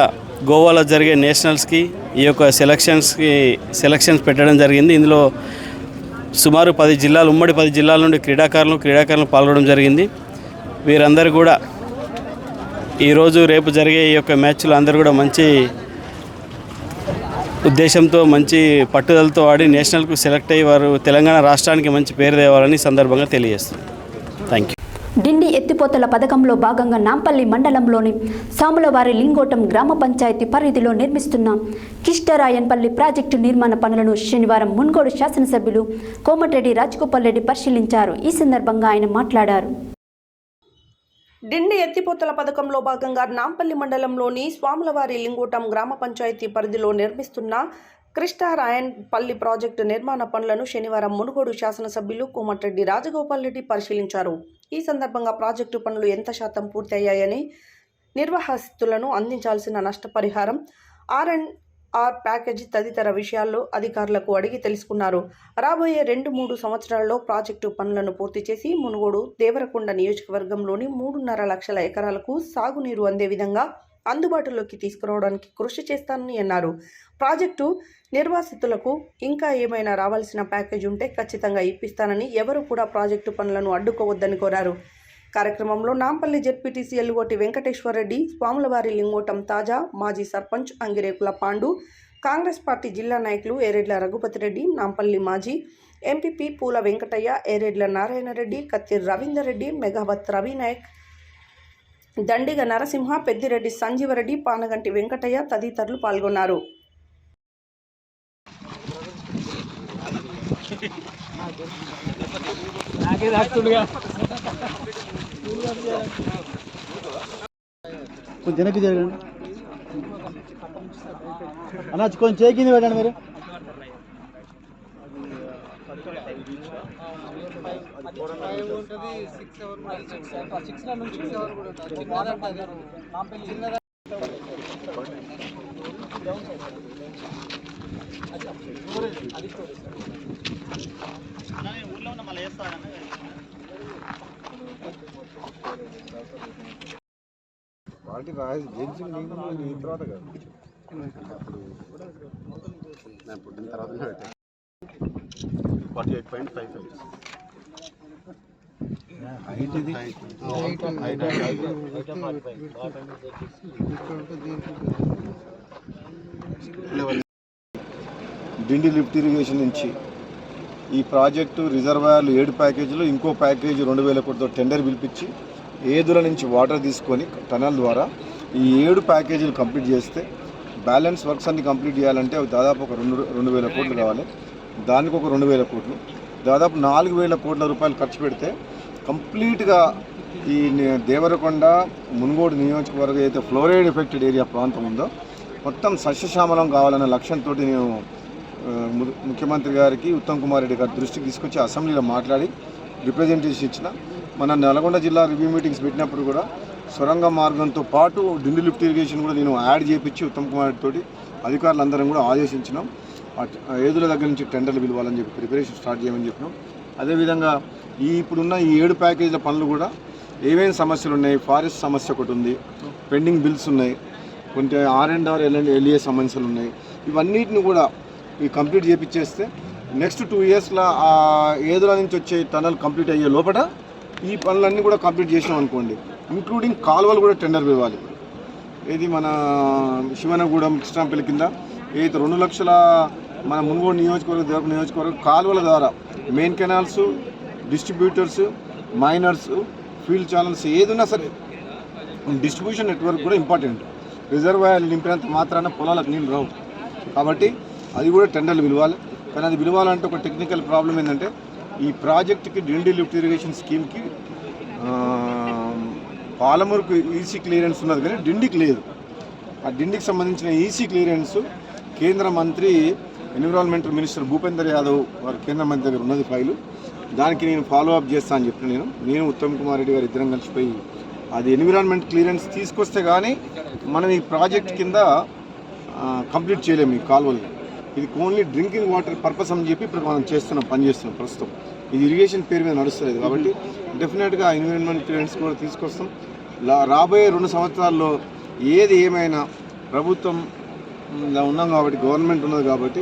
గోవాలో జరిగే నేషనల్స్కి ఈ యొక్క సెలక్షన్స్ పెట్టడం జరిగింది. ఇందులో సుమారు 10 జిల్లాలు, ఉమ్మడి 10 జిల్లాల నుండి క్రీడాకారులు పాల్గొనడం జరిగింది. వీరందరూ కూడా ఈరోజు రేపు జరిగే ఈ యొక్క మ్యాచ్లో అందరూ కూడా మంచి ఉద్దేశంతో, మంచి పట్టుదలతో ఆడి నేషనల్కు సెలెక్ట్ అయ్యి వారు తెలంగాణ రాష్ట్రానికి మంచి పేరు తేవాలని సందర్భంగా తెలియజేస్తున్నాను. Thank you. డిండి ఎత్తిపోతల పథకంలో భాగంగా నాంపల్లి మండలంలోని సాములవారి లింగోటం గ్రామ పంచాయతీ పరిధిలో నిర్మిస్తున్న కిష్టరాయన్పల్లి ప్రాజెక్టు నిర్మాణ పనులను శనివారం మున్గోడు శాసనసభ్యులు కోమటిరెడ్డి రాజగోపాల్ రెడ్డి పరిశీలించారు. ఈ సందర్భంగా ఆయన మాట్లాడారు. డిండి ఎత్తిపోతల పథకంలో భాగంగా నాంపల్లి మండలంలోని స్వాములవారి లింగోటం గ్రామ పంచాయతీ పరిధిలో నిర్మిస్తున్న కృష్ణారాయన్పల్లి ప్రాజెక్టు నిర్మాణ పనులను శనివారం మునుగోడు శాసనసభ్యులు కోమటిరెడ్డి రాజగోపాల్ రెడ్డి పరిశీలించారు. ఈ సందర్భంగా ప్రాజెక్టు పనులు ఎంత శాతం పూర్తయ్యాయని, నిర్వాహస్తులను అందించాల్సిన నష్టపరిహారం, R&R ప్యాకేజీ తదితర విషయాల్లో అధికారులకు అడిగి తెలుసుకున్నారు. రాబోయే 2-3 సంవత్సరాల్లో ప్రాజెక్టు పనులను పూర్తి చేసి మునుగోడు దేవరకొండ నియోజకవర్గంలోని 3.5 లక్షల ఎకరాలకు సాగునీరు అందే విధంగా అందుబాటులోకి తీసుకురావడానికి కృషి చేస్తానని అన్నారు. ప్రాజెక్టు నిర్వాసితులకు ఇంకా ఏమైనా రావాల్సిన ప్యాకేజ్ ఉంటే ఖచ్చితంగా ఇప్పిస్తానని, ఎవరు కూడా ప్రాజెక్టు పనులను అడ్డుకోవద్దని కోరారు. కార్యక్రమంలో నాంపల్లి జెడ్పీటీసీ ఎల్లుగోటి వెంకటేశ్వరరెడ్డి, స్వాములవారి లింగోటం తాజా మాజీ సర్పంచ్ అంగిరేకుల పాండు, కాంగ్రెస్ పార్టీ జిల్లా నాయకులు ఏరెడ్ల రఘుపతిరెడ్డి, నాంపల్లి మాజీ ఎంపీపీ పూల వెంకటయ్య, ఏరెడ్ల నారాయణరెడ్డి, కత్తి రవీందర్ రెడ్డి, మెగావత్ రవినాయక్, దండిగ నరసింహ, పెద్దిరెడ్డి సంజీవరెడ్డి, పానగంటి వెంకటయ్య తదితరులు పాల్గొన్నారు. కొంచెం జరగండి అన్న, కొంచెం చేకింది పెట్టండి మీరు. వాటి రాజు జెంట్స్ నీ తర్వాత కాదు, పుట్టిన తర్వాత 48.55 డిండి లిఫ్ట్ ఇరిగేషన్ నుంచి ఈ ప్రాజెక్టు రిజర్వాయర్లు 7 ప్యాకేజీలు, ఇంకో ప్యాకేజీ 2,000 కోట్లతో టెండర్ పిలిపించి ఏదుల నుంచి వాటర్ తీసుకొని టనల్ ద్వారా ఈ 7 ప్యాకేజీలు కంప్లీట్ చేస్తే బ్యాలెన్స్ వర్క్స్ అన్ని కంప్లీట్ చేయాలంటే దాదాపు ఒక 2,000 కోట్లు కావాలి. దానికి ఒక 2,000 కోట్లు, దాదాపు 4,000 కోట్ల రూపాయలు ఖర్చు పెడితే కంప్లీట్గా ఈ దేవరకొండ మున్గోడు నియోజకవర్గం అయితే ఫ్లోరైడ్ ఎఫెక్టెడ్ ఏరియా ప్రాంతం ఉందో మొత్తం సస్యశ్యామలం కావాలన్న లక్ష్యంతో నేను ముఖ్యమంత్రి గారికి, ఉత్తమ్ కుమార్ రెడ్డి గారి దృష్టికి తీసుకొచ్చి అసెంబ్లీలో మాట్లాడి రిప్రజెంటేషన్ ఇచ్చిన. మన నల్గొండ జిల్లా రివ్యూ మీటింగ్స్ పెట్టినప్పుడు కూడా సొరంగ మార్గంతో పాటు డిండి లిఫ్ట్ ఇరిగేషన్ కూడా నేను యాడ్ చేయించి ఉత్తమ్ కుమార్ రెడ్డి తోటి అధికారులందరం కూడా ఆదేశించినాం. ఏదుల దగ్గర నుంచి టెండర్లు పిలవాలని చెప్పి ప్రిపరేషన్ స్టార్ట్ చేయమని చెప్పినాం. అదేవిధంగా ఇప్పుడున్న ఈ 7 ప్యాకేజీల పనులు కూడా ఏమేమి సమస్యలు ఉన్నాయి, ఫారెస్ట్ సమస్య ఒకటి ఉంది, పెండింగ్ బిల్స్ ఉన్నాయి, కొంచెం R&R LA సమస్యలు ఉన్నాయి. ఇవన్నిటిని కూడా కంప్లీట్ చేయించేస్తే నెక్స్ట్ 2 ఇయర్స్లో ఆ ఏదుల నుంచి వచ్చే టనల్ కంప్లీట్ అయ్యే లోపల ఈ పనులన్నీ కూడా కంప్లీట్ చేసినాం అనుకోండి, ఇంక్లూడింగ్ కాలువలు కూడా టెండర్ ఇవ్వాలి. ఇది మన శివనగూడెం కృష్ణాపల్లి కింద ఏదైతే 2 లక్షల మన మున్గోడు నియోజకవర్గం కాలువల ద్వారా main canals, distributors, minors, field channels ఏదున్నా సరే డిస్ట్రిబ్యూషన్ నెట్వర్క్ కూడా ఇంపార్టెంట్. రిజర్వాయర్లు నింపినంత మాత్రాన పొలాలకు నీళ్ళు రావు కాబట్టి అది కూడా టెండర్లు పిలవాలి. కానీ అది పిలవాలంటే ఒక టెక్నికల్ ప్రాబ్లం ఏంటంటే ఈ ప్రాజెక్టుకి డిండి లిఫ్ట్ ఇరిగేషన్ స్కీమ్కి పాలమూరుకు ఈసీ క్లియరెన్స్ ఉన్నది కానీ డిండికి లేదు. ఆ డిండికి సంబంధించిన ఈసీ క్లియరెన్స్ కేంద్ర మంత్రి ఎన్విరాన్మెంటల్ మినిస్టర్ భూపేందర్ యాదవ్ వారి కేంద్ర మంత్రి దగ్గర ఉన్నది ఫైలు. దానికి నేను ఫాలో అప్ చేస్తాను అని చెప్పి నేను ఉత్తమ్ కుమార్ రెడ్డి గారు ఇద్దరం కలిసిపోయి అది ఎన్విరాన్మెంట్ క్లియరెన్స్ తీసుకొస్తే కానీ మనం ఈ ప్రాజెక్ట్ కింద కంప్లీట్ చేయలేము ఈ కాలువలు. ఇది ఓన్లీ డ్రింకింగ్ వాటర్ పర్పస్ అని చెప్పి ఇప్పుడు మనం పని చేస్తున్నాం ప్రస్తుతం. ఇది ఇరిగేషన్ పేరు మీద నడుస్తలేదు కాబట్టి డెఫినెట్గా ఎన్విరాన్మెంట్ క్లియరెన్స్ కూడా తీసుకొస్తాం. రాబోయే 2 సంవత్సరాల్లో ఏది ఏమైనా ప్రభుత్వం ఉన్నాం కాబట్టి, గవర్నమెంట్ ఉన్నది కాబట్టి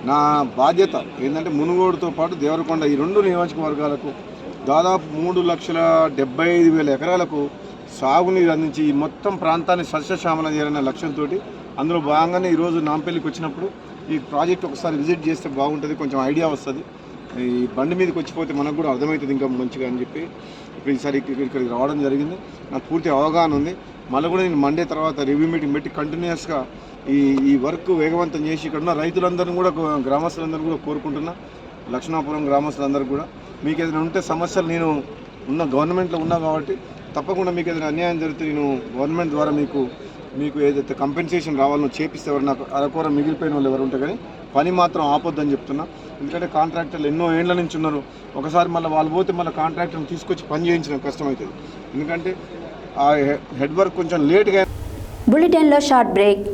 నా బాధ్యత ఏంటంటే మునుగోడుతో పాటు దేవరకొండ ఈ 2 నియోజకవర్గాలకు దాదాపు 3,75,000 ఎకరాలకు సాగునీరు అందించి ఈ మొత్తం ప్రాంతాన్ని సస్యశ్యామలం చేయాలనే లక్ష్యంతో అందులో భాగంగానే ఈరోజు నాంపల్లికి వచ్చినప్పుడు ఈ ప్రాజెక్ట్ ఒకసారి విజిట్ చేస్తే బాగుంటుంది, కొంచెం ఐడియా వస్తుంది. ఈ బండి మీదకి వచ్చిపోతే మనకు కూడా అర్థమవుతుంది ఇంకా మంచిగా అని చెప్పి ఇప్పుడు ఈసారి ఇక్కడికి రావడం జరిగింది. నాకు పూర్తి అవగాహన ఉంది. మళ్ళీ కూడా నేను మండే తర్వాత రివ్యూ మీటింగ్ పెట్టి కంటిన్యూస్గా ఈ వర్క్ వేగవంతం చేసి ఇక్కడ ఉన్న రైతులందరినీ కూడా, గ్రామస్తులందరూ కూడా కోరుకుంటున్నా, లక్ష్మణాపురం గ్రామస్తులందరూ కూడా మీకు ఏదైనా ఉంటే సమస్యలు నేను గవర్నమెంట్లో ఉన్నా కాబట్టి తప్పకుండా మీకు ఏదైనా అన్యాయం జరిగితే నేను గవర్నమెంట్ ద్వారా మీకు ఏదైతే కంపెన్సేషన్ రావాలో చేపిస్తే ఎవరు నాకు అరకొర మిగిలిపోయిన వాళ్ళు ఎవరు ఉంటే కానీ పని మాత్రం ఆపొద్దని చెప్తున్నా. ఎందుకంటే కాంట్రాక్టర్లు ఎన్నో ఏళ్ల నుంచి ఉన్నారు. ఒకసారి మళ్ళీ వాళ్ళు పోతే మళ్ళీ కాంట్రాక్టర్ని తీసుకొచ్చి పని చేయించడం కష్టమవుతుంది. ఎందుకంటే ఆ హెడ్ వర్క్ కొంచెం లేట్గా. బులెటిన్లో short break.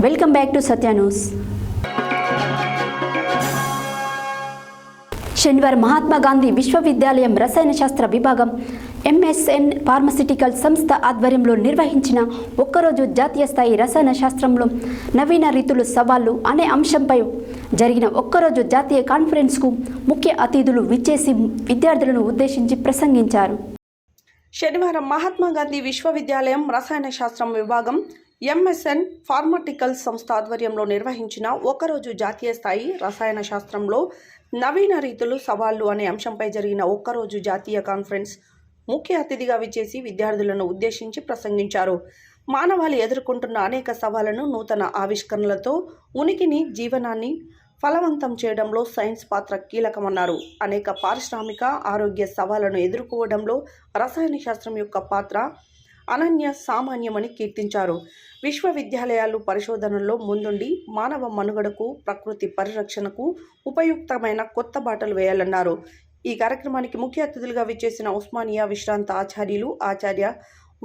Welcome back to Satya news. శనివారం మహాత్మా గాంధీ విశ్వవిద్యాలయం రసాయన శాస్త్ర విభాగం ఎంఎస్ఎన్ ఫార్మస్యూటికల్ సంస్థ ఆధ్వర్యంలో నిర్వహించిన ఒక్కరోజు జాతీయ స్థాయి రసాయన శాస్త్రంలో నవీన రీతులు సవాళ్లు అనే అంశంపై జరిగిన ఒక్కరోజు జాతీయ కాన్ఫరెన్స్కు ముఖ్య అతిథులు విచ్చేసి విద్యార్థులను ఉద్దేశించి ప్రసంగించారు. శనివారం మహాత్మా గాంధీ విశ్వవిద్యాలయం రసాయన శాస్త్రం విభాగం ఎంఎస్ఎన్ ఫార్మాటికల్ సంస్థ ఆధ్వర్యంలో నిర్వహించిన ఒకరోజు జాతీయ స్థాయి రసాయన శాస్త్రంలో నవీన రీతులు సవాళ్లు అనే అంశంపై జరిగిన ఒక్కరోజు జాతీయ కాన్ఫరెన్స్ ముఖ్య అతిథిగా విచ్చేసి విద్యార్థులను ఉద్దేశించి ప్రసంగించారు. మానవాళి ఎదుర్కొంటున్న అనేక సవాళ్లను నూతన ఆవిష్కరణలతో ఉనికిని, జీవనాన్ని ఫలవంతం చేయడంలో సైన్స్ పాత్ర కీలకమన్నారు. అనేక పారిశ్రామిక, ఆరోగ్య సవాళ్లను ఎదుర్కోవడంలో రసాయన శాస్త్రం యొక్క పాత్ర అనన్య సామాన్యమని కీర్తించారు. విశ్వవిద్యాలయాలు పరిశోధనల్లో ముందుండి మానవ మనుగడకు, ప్రకృతి పరిరక్షణకు ఉపయుక్తమైన కొత్త బాటలు వేయాలన్నారు. ఈ కార్యక్రమానికి ముఖ్య అతిథులుగా విచ్చేసిన ఉస్మానియా విశ్రాంత ఆచార్యులు ఆచార్య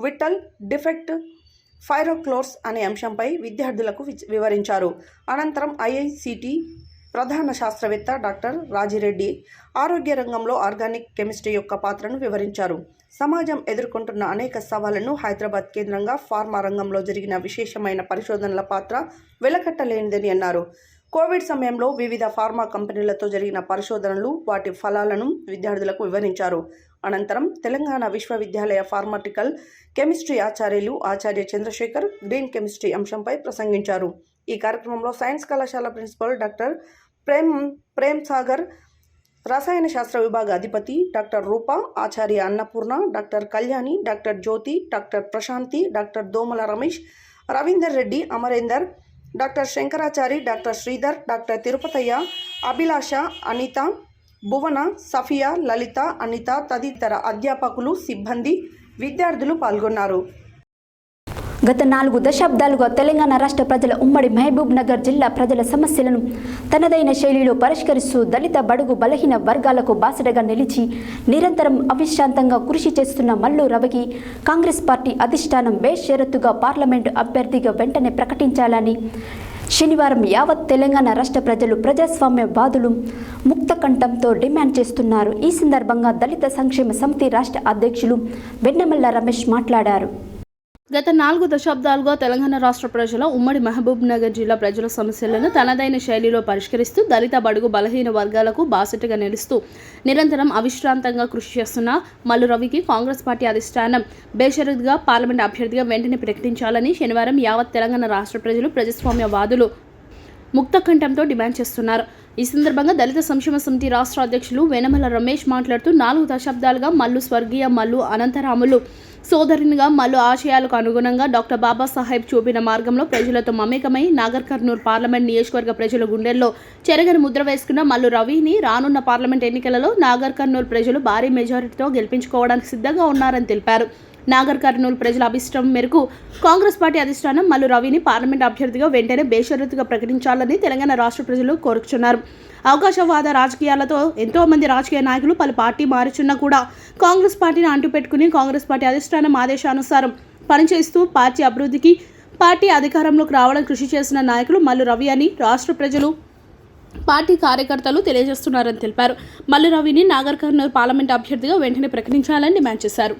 విఠల్ డిఫెక్ట్ ఫైరోక్లోర్స్ అనే అంశంపై విద్యార్థులకు వివరించారు. అనంతరం ఐఐసిటి ప్రధాన శాస్త్రవేత్త డాక్టర్ రాజిరెడ్డి ఆరోగ్య రంగంలో ఆర్గానిక్ కెమిస్ట్రీ యొక్క పాత్రను వివరించారు. సమాజం ఎదుర్కొంటున్న అనేక సవాళ్లను హైదరాబాద్ కేంద్రంగా ఫార్మా రంగంలో జరిగిన విశేషమైన పరిశోధనల పాత్ర వెలకట్టలేనిదని అన్నారు. కోవిడ్ సమయంలో వివిధ ఫార్మా కంపెనీలతో జరిగిన పరిశోధనలు, వాటి ఫలాలను విద్యార్థులకు వివరించారు. అనంతరం తెలంగాణ విశ్వవిద్యాలయ ఫార్మాటికల్ కెమిస్ట్రీ ఆచార్యులు ఆచార్య చంద్రశేఖర్ గ్రీన్ కెమిస్ట్రీ అంశంపై ప్రసంగించారు. ఈ కార్యక్రమంలో సైన్స్ కళాశాల ప్రిన్సిపల్ డాక్టర్ ప్రేమ్ సాగర్, రసాయన శాస్త్ర విభాగ అధిపతి డాక్టర్ రూపా, ఆచార్య Annapurna, doctor Kalyani, doctor Jyothi, doctor Prashanthi, doctor Domala Ramesh, Ravinder Reddy, Amarender, doctor Shankarachari, doctor Sridhar, doctor Tirupathaiah, Abhilasha, Anitha, Bhuvana, Safiya, Lalitha, Anitha తదితర అధ్యాపకులు, సిబ్బంది, విద్యార్థులు పాల్గొన్నారు. గత 4 దశాబ్దాలుగా తెలంగాణ రాష్ట్ర ప్రజల ఉమ్మడి మహబూబ్ నగర్ జిల్లా ప్రజల సమస్యలను తనదైన శైలిలో పరిష్కరిస్తూ దళిత, బడుగు, బలహీన వర్గాలకు బాసటగా నిలిచి నిరంతరం అవిశ్రాంతంగా కృషి చేస్తున్న మల్లు రవికి కాంగ్రెస్ పార్టీ అధిష్టానం బేషరతుగా పార్లమెంటు అభ్యర్థిగా వెంటనే ప్రకటించాలని శనివారం యావత్ తెలంగాణ రాష్ట్ర ప్రజలు ప్రజాస్వామ్యవాదులు ముక్త కంఠంతో డిమాండ్ చేస్తున్నారు. ఈ సందర్భంగా దళిత సంక్షేమ సమితి రాష్ట్ర అధ్యక్షులు వెన్నెమల్ల రమేష్ మాట్లాడారు. గత 4 దశాబ్దాలుగా తెలంగాణ రాష్ట్ర ప్రజల ఉమ్మడి మహబూబ్ నగర్ జిల్లా ప్రజల సమస్యలను తనదైన శైలిలో పరిష్కరిస్తూ దళిత బడుగు బలహీన వర్గాలకు బాసటగా నిలుస్తూ నిరంతరం అవిశ్రాంతంగా కృషి చేస్తున్న మల్లు రవికి కాంగ్రెస్ పార్టీ అధిష్టానం బేషరతుగా పార్లమెంట్ అభ్యర్థిగా వెంటనే ప్రకటించాలని శనివారం యావత్ తెలంగాణ రాష్ట్ర ప్రజలు ప్రజాస్వామ్యవాదులు ముక్త కంఠంతో డిమాండ్ చేస్తున్నారు. ఈ సందర్భంగా దళిత సంక్షేమ సమితి రాష్ట్ర అధ్యక్షులు వెనమల రమేష్ మాట్లాడుతూ 4 దశాబ్దాలుగా మల్లు స్వర్గీయ మల్లు అనంతరాములు సోదరునిగా మల్లు ఆశయాలకు అనుగుణంగా డాక్టర్ బాబాసాహెబ్ చూపిన మార్గంలో ప్రజలతో మమేకమై నాగర్ కర్నూలు పార్లమెంట్ నియోజకవర్గ ప్రజల గుండెల్లో చెరగని ముద్ర వేసుకున్న మల్లు రవిని రానున్న పార్లమెంట్ ఎన్నికలలో నాగర్ కర్నూలు ప్రజలు భారీ మెజారిటీతో గెలిపించుకోవడానికి సిద్ధంగా ఉన్నారని తెలిపారు. నాగర్ కర్నూలు ప్రజల అభిష్టం మేరకు కాంగ్రెస్ పార్టీ అధిష్టానం మల్లు రవిని పార్లమెంట్ అభ్యర్థిగా వెంటనే బేషరతుగా ప్రకటించాలని తెలంగాణ రాష్ట్ర ప్రజలు కోరుచున్నారు. అవకాశవాద రాజకీయాలతో ఎంతో మంది రాజకీయ నాయకులు పలు పార్టీ మారుచున్నా కూడా కాంగ్రెస్ పార్టీని అంటుపెట్టుకుని కాంగ్రెస్ పార్టీ అధిష్టానం ఆదేశానుసారం పనిచేస్తూ పార్టీ అభివృద్ధికి పార్టీ అధికారంలోకి రావడం కృషి చేసిన నాయకులు మల్లు రవి అని రాష్ట్ర ప్రజలు పార్టీ కార్యకర్తలు తెలియజేస్తున్నారని తెలిపారు. మల్లు రవిని నాగర్ కర్నూలు పార్లమెంట్ అభ్యర్థిగా వెంటనే ప్రకటించాలని డిమాండ్ చేశారు.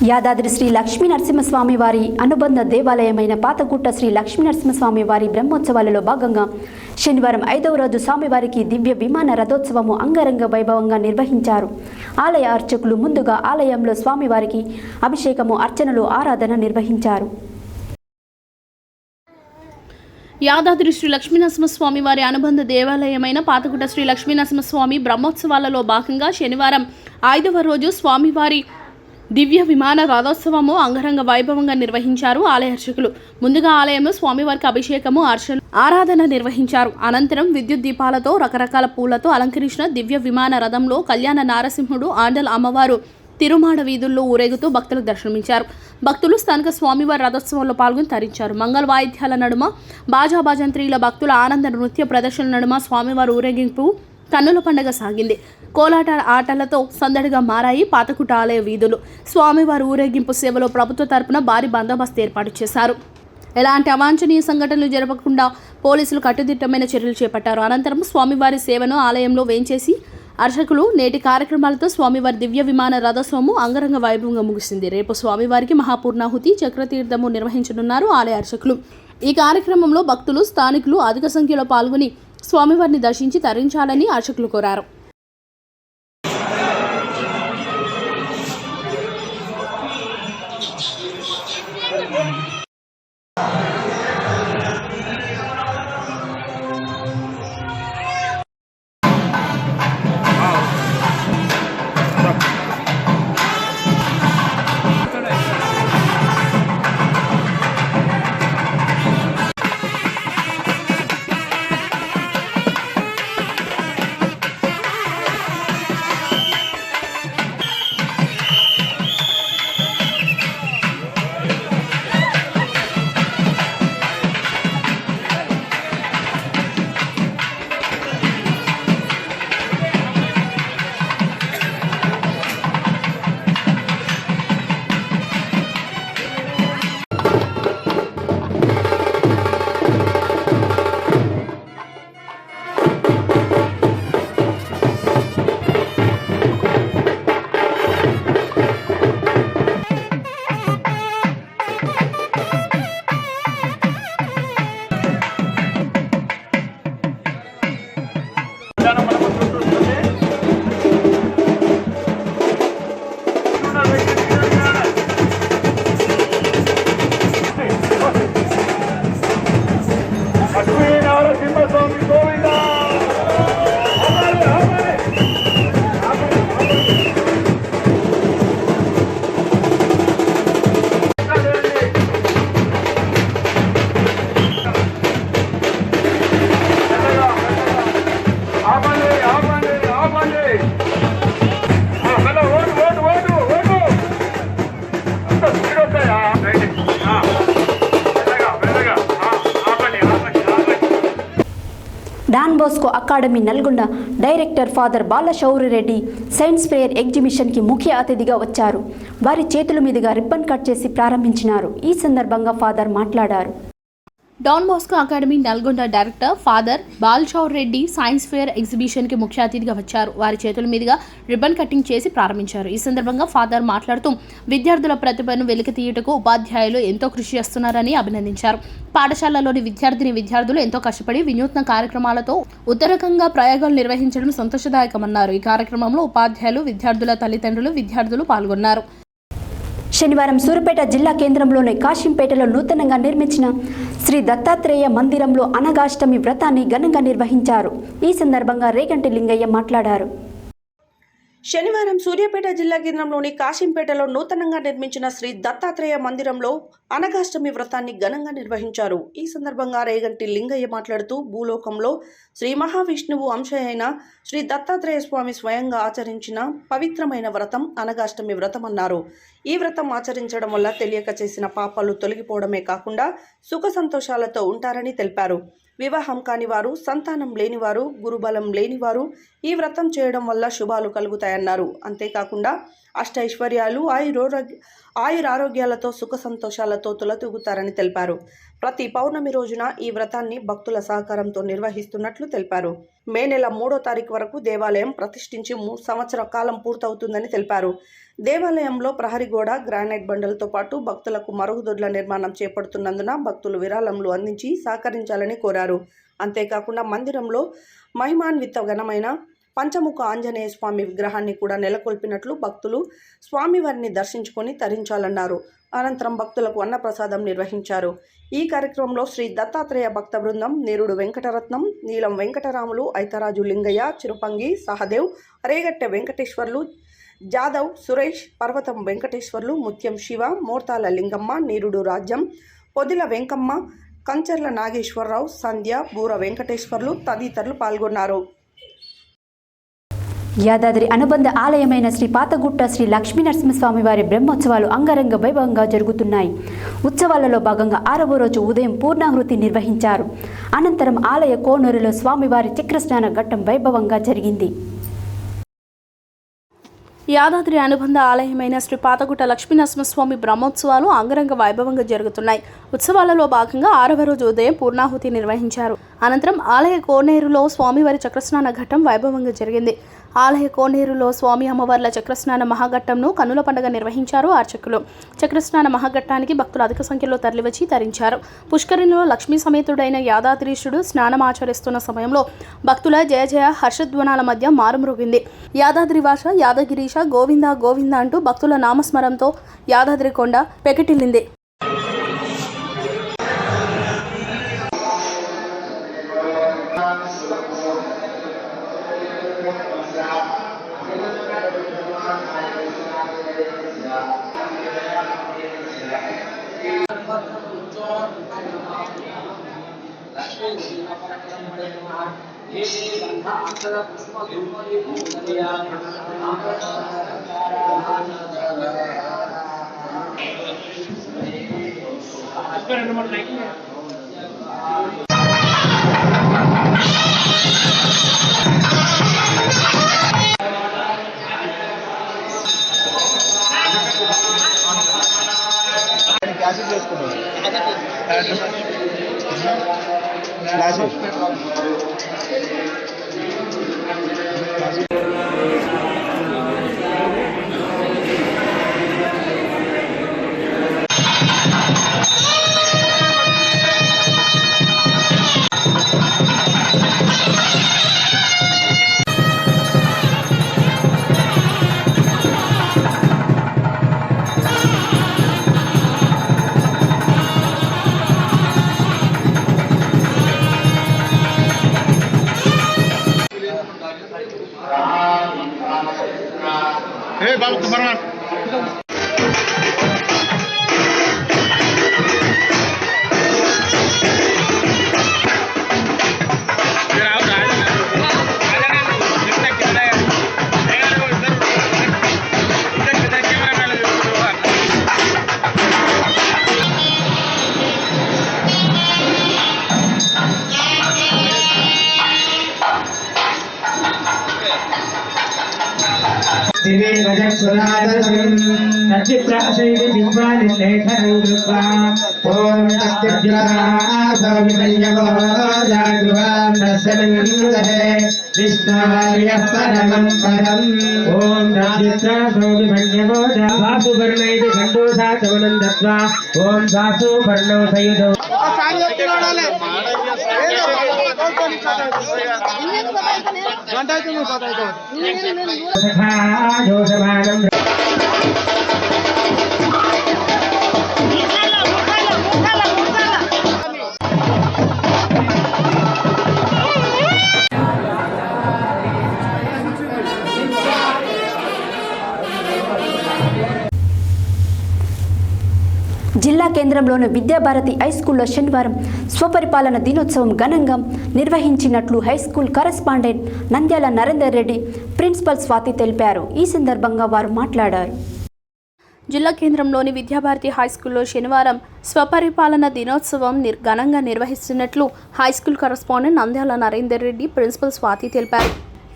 యాదాద్రి శ్రీ లక్ష్మీ నరసింహస్వామి వారి అనుబంధ దేవాలయమైన పాతగుట్ట శ్రీ లక్ష్మీ నరసింహస్వామి వారి బ్రహ్మోత్సవాలలో భాగంగా శనివారం 5వ రోజు స్వామివారికి దివ్య విమాన రథోత్సవము అంగరంగ వైభవంగా నిర్వహించారు. ఆలయ అర్చకులు ముందుగా ఆలయంలో స్వామివారికి అభిషేకము, అర్చనలు, ఆరాధన నిర్వహించారు. యాదాద్రి శ్రీ లక్ష్మీనరసింహస్వామి వారి అనుబంధ దేవాలయమైన పాతగుట్ట శ్రీ లక్ష్మీనరసింహస్వామి బ్రహ్మోత్సవాలలో భాగంగా శనివారం 5వ రోజు స్వామివారి దివ్య విమాన రథోత్సవము అంగరంగ వైభవంగా నిర్వహించారు. ఆలయ అర్చకులు ముందుగా ఆలయంలో స్వామివారికి అభిషేకము, అర్చన, ఆరాధన నిర్వహించారు. అనంతరం విద్యుత్ దీపాలతో రకరకాల పూలతో అలంకరించిన దివ్య విమాన రథంలో కళ్యాణ నారసింహుడు, ఆండల్ అమ్మవారు తిరుమాడ వీధుల్లో ఊరేగుతూ భక్తులకు దర్శనమిచ్చారు. భక్తులు స్థానిక స్వామివారి రథోత్సవంలో పాల్గొని తరించారు. మంగళ వాయిద్యాల నడుమ, బాజా భజంత్రీల భక్తుల ఆనంద నృత్య ప్రదర్శన నడుమ స్వామివారి ఊరేగింపు కన్నుల పండుగ సాగింది. కోలాట ఆటలతో సందడిగా మారాయి పాతకుట ఆలయ వీధులు. స్వామివారి ఊరేగింపు సేవలో ప్రభుత్వ తరపున భారీ బందోబస్తు ఏర్పాటు చేశారు. ఎలాంటి అవాంఛనీయ సంఘటనలు జరగకుండా పోలీసులు కట్టుదిట్టమైన చర్యలు చేపట్టారు. అనంతరం స్వామివారి సేవను ఆలయంలో వేంచేసి అర్చకులు నేటి కార్యక్రమాలతో స్వామివారి దివ్య విమాన రథోత్సవము అంగరంగ వైభవంగా ముగిసింది. రేపు స్వామివారికి మహాపూర్ణాహుతి, చక్రతీర్థము నిర్వహించనున్నారు ఆలయ అర్చకులు. ఈ కార్యక్రమంలో భక్తులు, స్థానికులు అధిక సంఖ్యలో పాల్గొని స్వామివారిని దర్శించి తరించాలని అర్చకులు కోరారు. Don Bosco academy Nalgonda director father Balashouri Reddy science fair ఎగ్జిబిషన్కి ముఖ్య అతిథిగా వచ్చారు. వారి చేతుల మీదుగా రిబ్బన్ కట్ చేసి ప్రారంభించినారు. ఈ సందర్భంగా ఫాదర్ మాట్లాడారు. Don Bosco academy Nalgonda director father Balchaur Reddy science fair ఎగ్జిబిషన్కి ముఖ్య అతిథిగా వచ్చారు. వారి చేతుల మీదుగా రిబ్బన్ కటింగ్ చేసి ప్రారంభించారు. ఈ సందర్భంగా ఫాదర్ మాట్లాడుతూ విద్యార్థుల ప్రతిభను వెలికితీయుటకు ఉపాధ్యాయులు ఎంతో కృషి చేస్తున్నారని అభినందించారు. పాఠశాలలోని విద్యార్థులు ఎంతో కష్టపడి వినూత్న కార్యక్రమాలతో ఉత్తరకంగా ప్రయోగాలు నిర్వహించడం సంతోషదాయకమన్నారు. ఈ కార్యక్రమంలో ఉపాధ్యాయులు, విద్యార్థుల తల్లిదండ్రులు, విద్యార్థులు పాల్గొన్నారు. శనివారం సూర్యాపేట జిల్లా కేంద్రంలోని కాశీంపేటలో నూతనంగా నిర్మించిన శ్రీ దత్తాత్రేయ మందిరంలో అనగాష్టమి వ్రతాన్ని ఘనంగా నిర్వహించారు. ఈ సందర్భంగా రేగంటి లింగయ్య మాట్లాడారు. శనివారం సూర్యాపేట జిల్లా కేంద్రంలోని కాశీంపేటలో నూతనంగా నిర్మించిన శ్రీ దత్తాత్రేయ మందిరంలో అనగాష్టమి వ్రతాన్ని ఘనంగా నిర్వహించారు. ఈ సందర్భంగా రేగంటి లింగయ్య మాట్లాడుతూ భూలోకంలో శ్రీ మహావిష్ణువు అంశ అయిన శ్రీ దత్తాత్రేయ స్వామి స్వయంగా ఆచరించిన పవిత్రమైన వ్రతం అనగాష్టమి వ్రతం అన్నారు. ఈ వ్రతం ఆచరించడం వల్ల తెలియక చేసిన పాపాలు తొలగిపోవడమే కాకుండా సుఖ సంతోషాలతో ఉంటారని తెలిపారు. వివాహం కానివారు, సంతానం లేనివారు, గురుబలం లేనివారు ఈ వ్రతం చేయడం వల్ల శుభాలు కలుగుతాయన్నారు. అంతేకాకుండా అష్టైశ్వర్యాలు, ఆయురారోగ్యాలతో సుఖ సంతోషాలతో తులతూగుతారని తెలిపారు. ప్రతి పౌర్ణమి రోజున ఈ వ్రతాన్ని భక్తుల సహకారంతో నిర్వహిస్తున్నట్లు తెలిపారు. మే నెల 3వ తారీఖు వరకు దేవాలయం ప్రతిష్ఠించి 3 సంవత్సరాల కాలం పూర్తవుతుందని తెలిపారు. దేవాలయంలో ప్రహరీ గోడ, గ్రానైట్ బండలతో పాటు భక్తులకు మరుగుదొడ్ల నిర్మాణం చేపడుతున్నందున భక్తులు విరాళంలు అందించి సహకరించాలని కోరారు. అంతేకాకుండా మందిరంలో మహిమాన్విత ఘనమైన పంచముఖ ఆంజనేయ స్వామి విగ్రహాన్ని కూడా నెలకొల్పినట్లు భక్తులు స్వామివారిని దర్శించుకొని తరించాలన్నారు. అనంతరం భక్తులకు అన్నప్రసాదం నిర్వహించారు. ఈ కార్యక్రమంలో శ్రీ దత్తాత్రేయ భక్త బృందం, నీరుడు వెంకటరత్నం, నీలం వెంకటరాములు, ఐతరాజు లింగయ్య, చిరుపంగి సహదేవ్, రేగట్టె వెంకటేశ్వర్లు, జాదవ్ సురేష్, పర్వతం వెంకటేశ్వర్లు, ముత్యం శివ, మోర్తాల లింగమ్మ, నీరుడు రాజ్యం, పొదిల వెంకమ్మ, కంచర్ల నాగేశ్వరరావు, సంధ్య, బూర వెంకటేశ్వర్లు తదితరులు పాల్గొన్నారు. యాదాద్రి అనుబంధ ఆలయమైన శ్రీ పాతగుట్ట శ్రీ లక్ష్మీనరసింహస్వామి వారి బ్రహ్మోత్సవాలు అంగరంగ వైభవంగా జరుగుతున్నాయి. ఉత్సవాలలో భాగంగా 6వ రోజు ఉదయం పూర్ణాహుతి నిర్వహించారు. అనంతరం ఆలయ కోనూరులో స్వామివారి చక్రస్నాన ఘట్టం వైభవంగా జరిగింది. యాదాద్రి అనుబంధ ఆలయమైన శ్రీ పాతగుట్ట లక్ష్మీనరసింహస్వామి బ్రహ్మోత్సవాలు అంగరంగ వైభవంగా జరుగుతున్నాయి. ఉత్సవాలలో భాగంగా 6వ రోజు ఉదయం పూర్ణాహుతి నిర్వహించారు. అనంతరం ఆలయ కోనేరులో స్వామివారి చక్రస్నాన ఘట్టం వైభవంగా జరిగింది. ఆలయ కోనేరులో స్వామి అమ్మవార్ల చక్రస్నాన మహాఘట్టంను కన్నుల పండుగ నిర్వహించారు అర్చకులు. చక్రస్నాన మహాఘట్టానికి భక్తులు అధిక సంఖ్యలో తరలివచ్చి తరించారు. పుష్కరిణిలో లక్ష్మీ సమేతుడైన యాదాద్రీశుడు స్నానం ఆచరిస్తున్న సమయంలో భక్తుల జయ జయ హర్షధ్వనాల మధ్య మారుమ్రోగింది. యాదాద్రి భాష యాదగిరీశ గోవింద గోవింద అంటూ భక్తుల నామస్మరంతో యాదాద్రి కొండ పెకటిల్లింది. ఓం సాసు వర్ణం సయుధం జిల్లా కేంద్రంలోని విద్యాభారతి హైస్కూల్లో శనివారం స్వపరిపాలన దినోత్సవం ఘనంగా నిర్వహించినట్లు high school correspondent Nandyala Narender Reddy principal Swathi తెలిపారు. ఈ సందర్భంగా వారు మాట్లాడారు. జిల్లా కేంద్రంలోని విద్యాభారతి హైస్కూల్లో శనివారం స్వపరిపాలన దినోత్సవం ఘనంగా నిర్వహిస్తున్నట్లు high school correspondent Nandyala Narender Reddy principal Swathi తెలిపారు.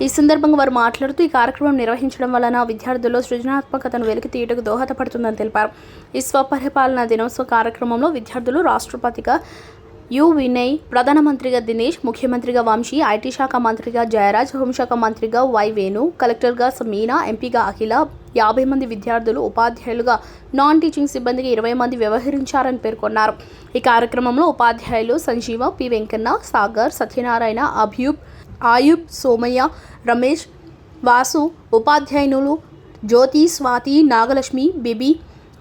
ఈ సందర్భంగా వారు మాట్లాడుతూ ఈ కార్యక్రమం నిర్వహించడం వలన విద్యార్థుల్లో సృజనాత్మకతను వెలికి తీయటకు దోహదపడుతుందని తెలిపారు. ఈ స్వపరిపాలన దినోత్సవ కార్యక్రమంలో విద్యార్థులు రాష్ట్రపతిగా యు వినయ్, ప్రధానమంత్రిగా దినేష్, ముఖ్యమంత్రిగా వంశీ, ఐటీ శాఖ మంత్రిగా జయరాజ్, హోంశాఖ మంత్రిగా వై వేణు, కలెక్టర్గా మీనా, ఎంపీగా అఖిల, 50 మంది విద్యార్థులు, ఉపాధ్యాయులుగా నాన్ టీచింగ్ సిబ్బందికి 20 మంది వ్యవహరించారని పేర్కొన్నారు. ఈ కార్యక్రమంలో ఉపాధ్యాయులు సంజీవ, పి వెంకన్న, సాగర్, సత్యనారాయణ, ఆయుబ్, సోమయ్య, రమేష్, వాసు, ఉపాధ్యాయునులు జ్యోతి, స్వాతి, నాగలక్ష్మి, బేబీ,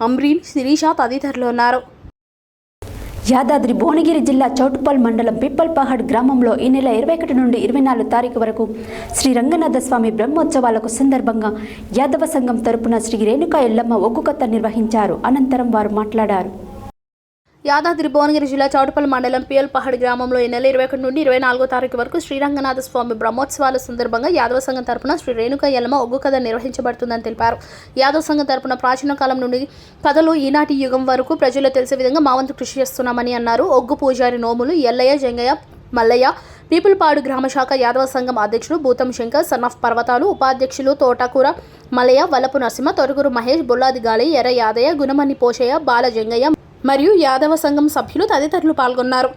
అమ్రీన్, శిరీష తదితరులు ఉన్నారు. యాదాద్రి భువనగిరి జిల్లా చౌటుప్పల్ మండలం పిప్పల్పహాడ్ గ్రామంలో ఈ నెల 21 నుండి 24 తారీఖు వరకు శ్రీ రంగనాథ స్వామి బ్రహ్మోత్సవాలకు సందర్భంగా యాదవ సంఘం తరపున శ్రీ రేణుకా ఎల్లమ్మ ఒగ్గుకథ నిర్వహించారు. అనంతరం వారు మాట్లాడారు. యాదాద్రి భువనగిరి జిల్లా చౌటుప్పల్ మండలం పిప్పల్పహాడ్ గ్రామంలో ఈ నెల 21 నుండి 24 తారీఖు వరకు శ్రీరంగనాథ స్వామి బ్రహ్మోత్సవాల సందర్భంగా యాదవ సంఘం తరపున శ్రీ రేణుకా ఎల్లమ్మ ఒగ్గు కథ నిర్వహించబడుతుందని తెలిపారు. యాదవ సంఘం తరపున ప్రాచీన కాలం నుండి కథలు ఈనాటి యుగం వరకు ప్రజల్లో తెలిసే విధంగా మా వంతు కృషి చేస్తున్నామని అన్నారు. ఒగ్గు పూజారి నోములు ఎల్లయ్య, జంగయ్య, మల్లయ్య, పీపుల్పాడు గ్రామ శాఖ యాదవ సంఘం అధ్యక్షుడు భూతం శంకర్, సన్నఫ్ పర్వతాలు, ఉపాధ్యక్షులు తోటకూర మల్లయ్య, వల్లపు నరసింహ, తొరుగురు మహేష్, బొల్లాది గాలి, ఎర్ర యాదయ్య, గుణమణి పోషయ్య, బాల జంగయ్య మరియు యాదవ సంఘం సభ్యులు తదితరులు పాల్గొన్నారు.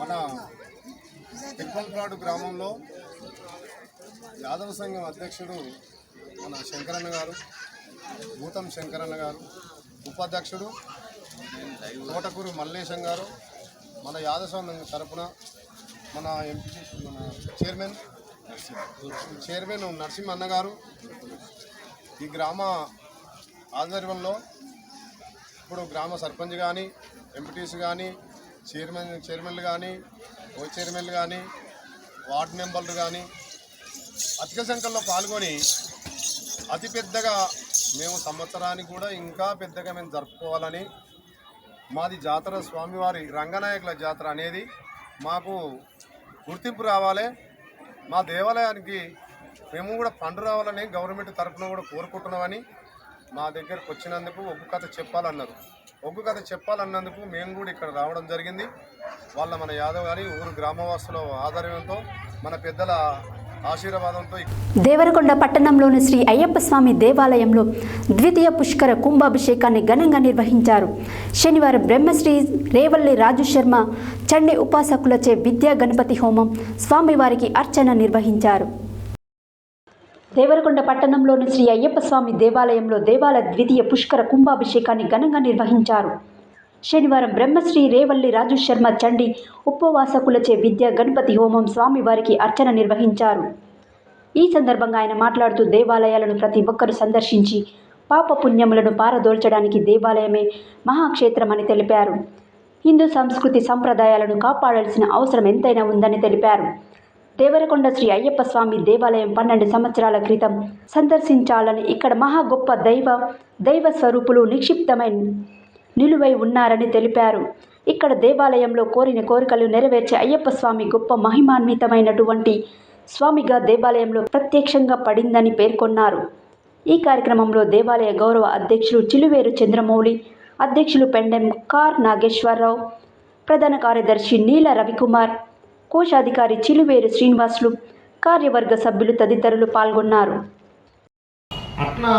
మన పిప్పల్పాడు గ్రామంలో యాదవ సంఘం అధ్యక్షుడు మన శంకరన్న గారు, భూతం శంకరన్న గారు, ఉపాధ్యక్షుడు తోటకూరు మల్లేశం గారు, మన యాదవ సంఘం తరపున మన ఎంపీ మన చైర్మన్ నరసింహన్న గారు, ఈ గ్రామ ఆధ్వర్యంలో ఇప్పుడు గ్రామ సర్పంచ్ కానీ, ఎంపీటీసీ కానీ, చైర్మన్లు కానీ, వైస్ చైర్మన్లు కానీ, వార్డు మెంబర్లు కానీ అధిక సంఖ్యలో పాల్గొని అతిపెద్దగా మేము సంవత్సరానికి కూడా ఇంకా పెద్దగా మేము జరుపుకోవాలని, మాది జాతర స్వామివారి రంగనాయకుల జాతర అనేది మాకు గుర్తింపు రావాలి, మా దేవాలయానికి మేము కూడా ఫండ్ రావాలని గవర్నమెంట్ తరఫున కూడా కోరుకుంటున్నామని మా దగ్గరకు వచ్చినందుకు ఒగ్గు కథ చెప్పాలన్నారు. ఒగ్గు కథ చెప్పాలన్నందుకు మేము కూడా ఇక్కడ రావడం జరిగింది. మన యాదవ్ గారి ఊరు గ్రామవాసుల ఆధ్వర్యంతో మన పెద్దల ఆశీర్వాదంతో దేవరకొండ పట్టణంలోని శ్రీ అయ్యప్ప స్వామి దేవాలయంలో ద్వితీయ పుష్కర కుంభాభిషేకాన్ని ఘనంగా నిర్వహించారు. శనివారం బ్రహ్మశ్రీ రేవల్లి రాజు శర్మ చండీ ఉపాసకులచే విద్యా గణపతి హోమం, స్వామివారికి అర్చన నిర్వహించారు. దేవరకొండ పట్టణంలోని శ్రీ అయ్యప్ప స్వామి దేవాలయంలో దేవాలయ ద్వితీయ పుష్కర కుంభాభిషేకాన్ని ఘనంగా నిర్వహించారు. శనివారం బ్రహ్మశ్రీ రేవల్లి రాజు శర్మ చండీ ఉపవాసకులచే విద్యా గణపతి హోమం, స్వామివారికి అర్చన నిర్వహించారు. ఈ సందర్భంగా ఆయన మాట్లాడుతూ దేవాలయాలను ప్రతి ఒక్కరూ సందర్శించి పాపపుణ్యములను పారదోల్చడానికి దేవాలయమే మహాక్షేత్రమని తెలిపారు. హిందూ సంస్కృతి సంప్రదాయాలను కాపాడాల్సిన అవసరం ఎంతైనా ఉందని తెలిపారు. దేవరకొండ శ్రీ అయ్యప్ప స్వామి దేవాలయం 12 సంవత్సరాల క్రితం సందర్శించాలని, ఇక్కడ మహా గొప్ప దైవ స్వరూపులు నిక్షిప్తమై నిలువై ఉన్నారని తెలిపారు. ఇక్కడ దేవాలయంలో కోరిన కోరికలు నెరవేర్చే అయ్యప్ప స్వామి గొప్ప మహిమాన్వితమైనటువంటి స్వామిగా దేవాలయంలో ప్రత్యక్షంగా పడిందని పేర్కొన్నారు. ఈ కార్యక్రమంలో దేవాలయ గౌరవ అధ్యక్షులు చిలువేరు చంద్రమౌళి, అధ్యక్షులు పెండెం కార్ నాగేశ్వరరావు, ప్రధాన కార్యదర్శి నీల రవికుమార్, కోశాధికారి చిలువేరు శ్రీనివాసులు, కార్యవర్గ సభ్యులు తదితరులు పాల్గొన్నారు. అట్లా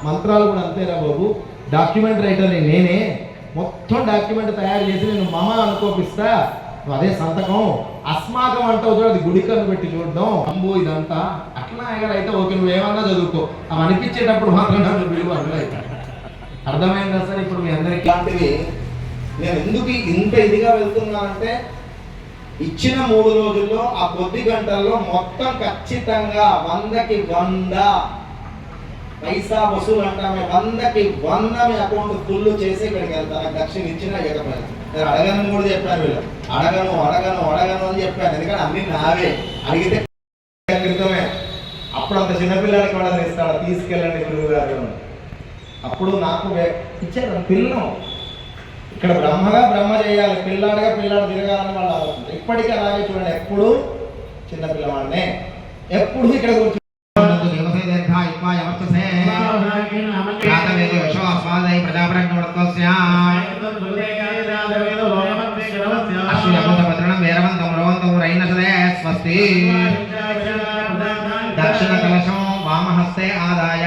మంత్రాలు కూడా అంతేరా బాబు. డాక్యుమెంట్ రైటర్ని నేనే, మొత్తం డాక్యుమెంట్ తయారు చేసి నేను మమ అనుకోపిస్తా, నువ్వు అదే సంతకం. అస్మాకం అంటావు చూడు, అది గుడికన్ను పెట్టి చూడడం అంబు ఇదంతా. అట్లా అయితే ఓకే, నువ్వేమన్నా చదువుకో, అవి అనిపించేటప్పుడు మాత్రం నన్ను విలువ అవుతాయి. అర్థమైందా సార్? ఇప్పుడు మీ అందరికీ ఇలాంటివి నేను ఎందుకు ఇంత ఇదిగా వెళ్తున్నానంటే, ఇచ్చిన 3 రోజుల్లో ఆ కొద్ది గంటల్లో మొత్తం ఖచ్చితంగా 100కి 100 పైసా వసూలు అంటామే, 100కి 100 మీ అకౌంట్ ఫుల్ చేసి ఇక్కడికి వెళ్తాను. దక్షిణ ఇచ్చినా ఇవ్వకపోయినా నేను అడగను కూడా చెప్పాను. వీళ్ళు అడగను అని చెప్పాను, ఎందుకంటే అన్ని నావే. అడిగితే క్రితమే అప్పుడు అంత చిన్నపిల్లాడికి వాళ్ళని ఇస్తాడు, తీసుకెళ్ళండి గురువు గారు. అప్పుడు నాకు ఇచ్చారు పిల్లం. ఇక్కడ బ్రహ్మగా బ్రహ్మ చేయాలి, పిల్లాడు తిరగాలని వాళ్ళు ఆలోచించారు. ఇప్పటికీ అలాగే చూడండి, ఎప్పుడు చిన్నపిల్లవాడినే, ఎప్పుడు ఇక్కడ కూర్చో దక్షిణ కలశం వామహస్తే ఆదాయ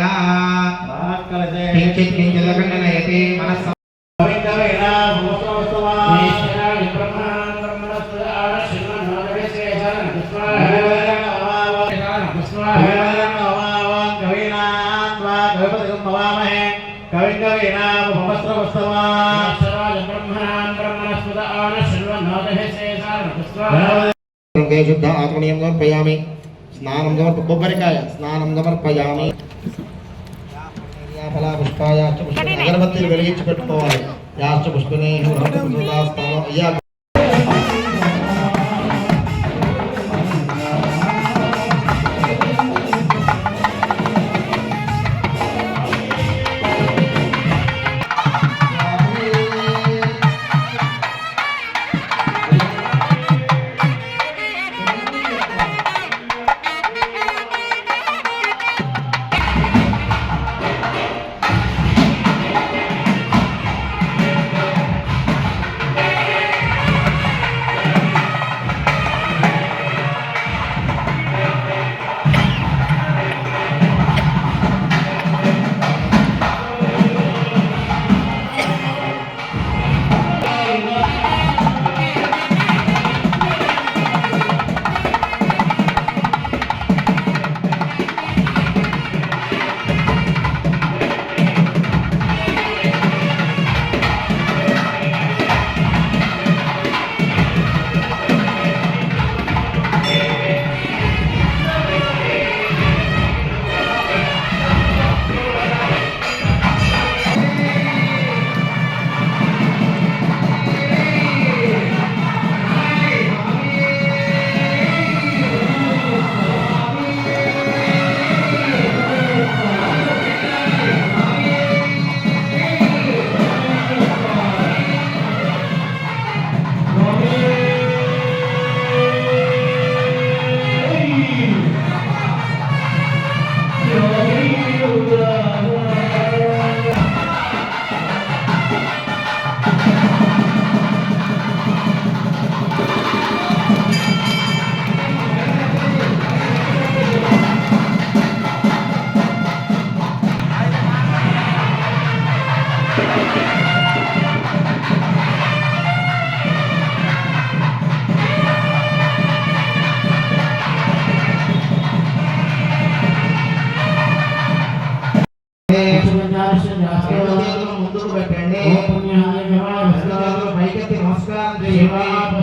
కించిత్ కించిదీ మనస్సు శుద్ధ ఆత్మనీయం సమర్పయామి. స్నానం కొబ్బరికాయ స్నానం సమర్పయామి. అగరబత్తీలు వెలిగించి పెట్టుకోవాలి. యాశ్చ పుష్పనే అయ్యా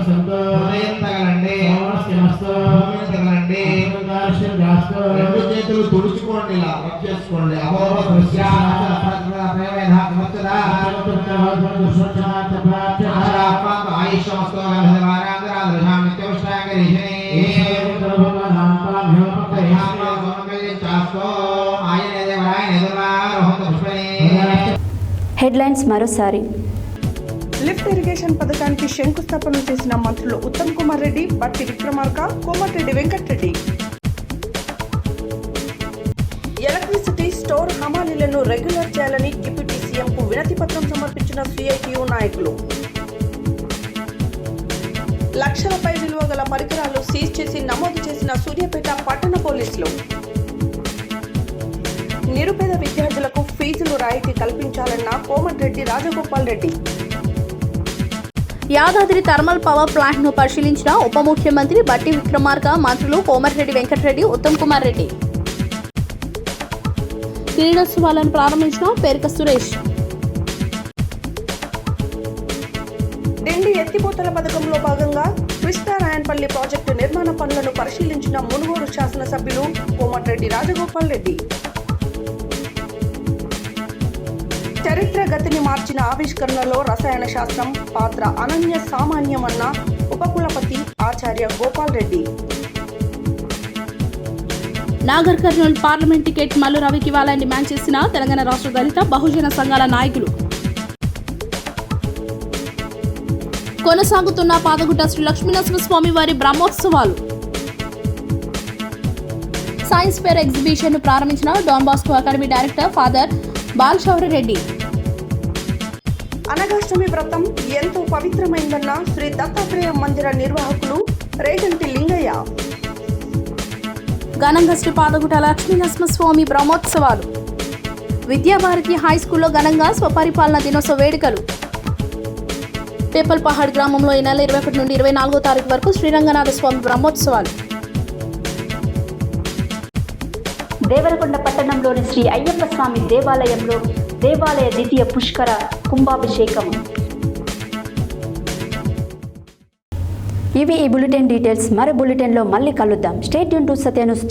హృదయం తగలండి, తగలండి, రెండు చేతులు తుడుచుకోండి, ఇలా రబ్ చేసుకోండి. హెడ్లైన్స్ మరోసారి. లిఫ్ట్ ఇరిగేషన్ పథకానికి శంకుస్థాపన చేసిన మంత్రులు ఉత్తమ్ కుమార్ రెడ్డి, బట్టి విక్రమార్క, కోమటిరెడ్డి వెంకటరెడ్డి. ఎలక్ట్రిసిటీ స్టోర్ హమాలీలను రెగ్యులర్ చేయాలని డిప్యూటీ సీఎంకు వినతి పత్రం సమర్పించిన సిఐటియు నాయకులు. లక్షలపై విలువ గల పరికరాలు సీజ్ చేసి నమోదు చేసిన సూర్యాపేట పట్టణ పోలీసులు. నిరుపేద విద్యార్థులకు ఫీజులు రాయితీ కల్పించాలన్న Komatireddy Rajagopal Reddy. Yadadri thermal power plant ను పరిశీలించిన ఉప ముఖ్యమంత్రి బట్టి విక్రమార్క, మంత్రులు కోమటిరెడ్డి వెంకటరెడ్డి, ఉత్తమ్ కుమార్ రెడ్డి. క్రీడోత్సవాలను ప్రారంభించిన పేర్క సురేష్. డిండి ఎత్తిపోతల పథకంలో భాగంగా కృష్ణారాయణపల్లి ప్రాజెక్టు నిర్మాణ పనులను పరిశీలించిన మునుగోడు శాసనసభ్యులు కోమటిరెడ్డి రాజగోపాల్ రెడ్డి. చరిత్ర గతిని మార్చిన ఆవిష్కరణలో రసాయన శాస్త్రం పాత్ర అనన్య సామాన్యమన్న ఉపకులపతి ఆచార్య గోపాల్ రెడ్డి. నాగర్ కర్నూలు పార్లమెంట్ టికెట్ మల్లు రవికి ఇవ్వాలని డిమాండ్ చేసిన తెలంగాణ రాష్ట్ర దళిత బహుజన సంఘాల నాయకులు. కొనసాగుతున్న పాదగుట్ట శ్రీ లక్ష్మీనరసింహస్వామి వారి బ్రహ్మోత్సవాలు. సైన్స్ ఫేర్ ఎగ్జిబిషన్ ను ప్రారంభించిన Don Bosco academy director father Balashourya Reddy. అనగాష్టమి వ్రతం ఎంతో పవిత్రమైందన్న శ్రీ దత్తాత్రేయ మందిర నిర్వాహకులు రేగంటి లింగయ్య. ఘనంగా శ్రీ పాదగుట్ట లక్ష్మీనరసింహస్వామి బ్రహ్మోత్సవాలు. విద్యాభారతి హైస్కూల్లో ఘనంగా స్వపరిపాలన దినోత్సవ వేడుకలు. పేపల్ పహాడ్ గ్రామంలో ఈ నెల 21 నుండి 24వ తారీఖు వరకు శ్రీరంగనాథ స్వామి బ్రహ్మోత్సవాలు. దేవరకొండ పట్టణంలోని శ్రీ అయ్యప్ప స్వామి దేవాలయంలో దేవాలయ ద్వితీయ పుష్కర కుంభాభిషేకం. ఇవి ఈ బులెటిన్ డీటెయిల్స్. మరో బులెటిన్లో మళ్ళీ కలుద్దాం. Stay tune to Satya news.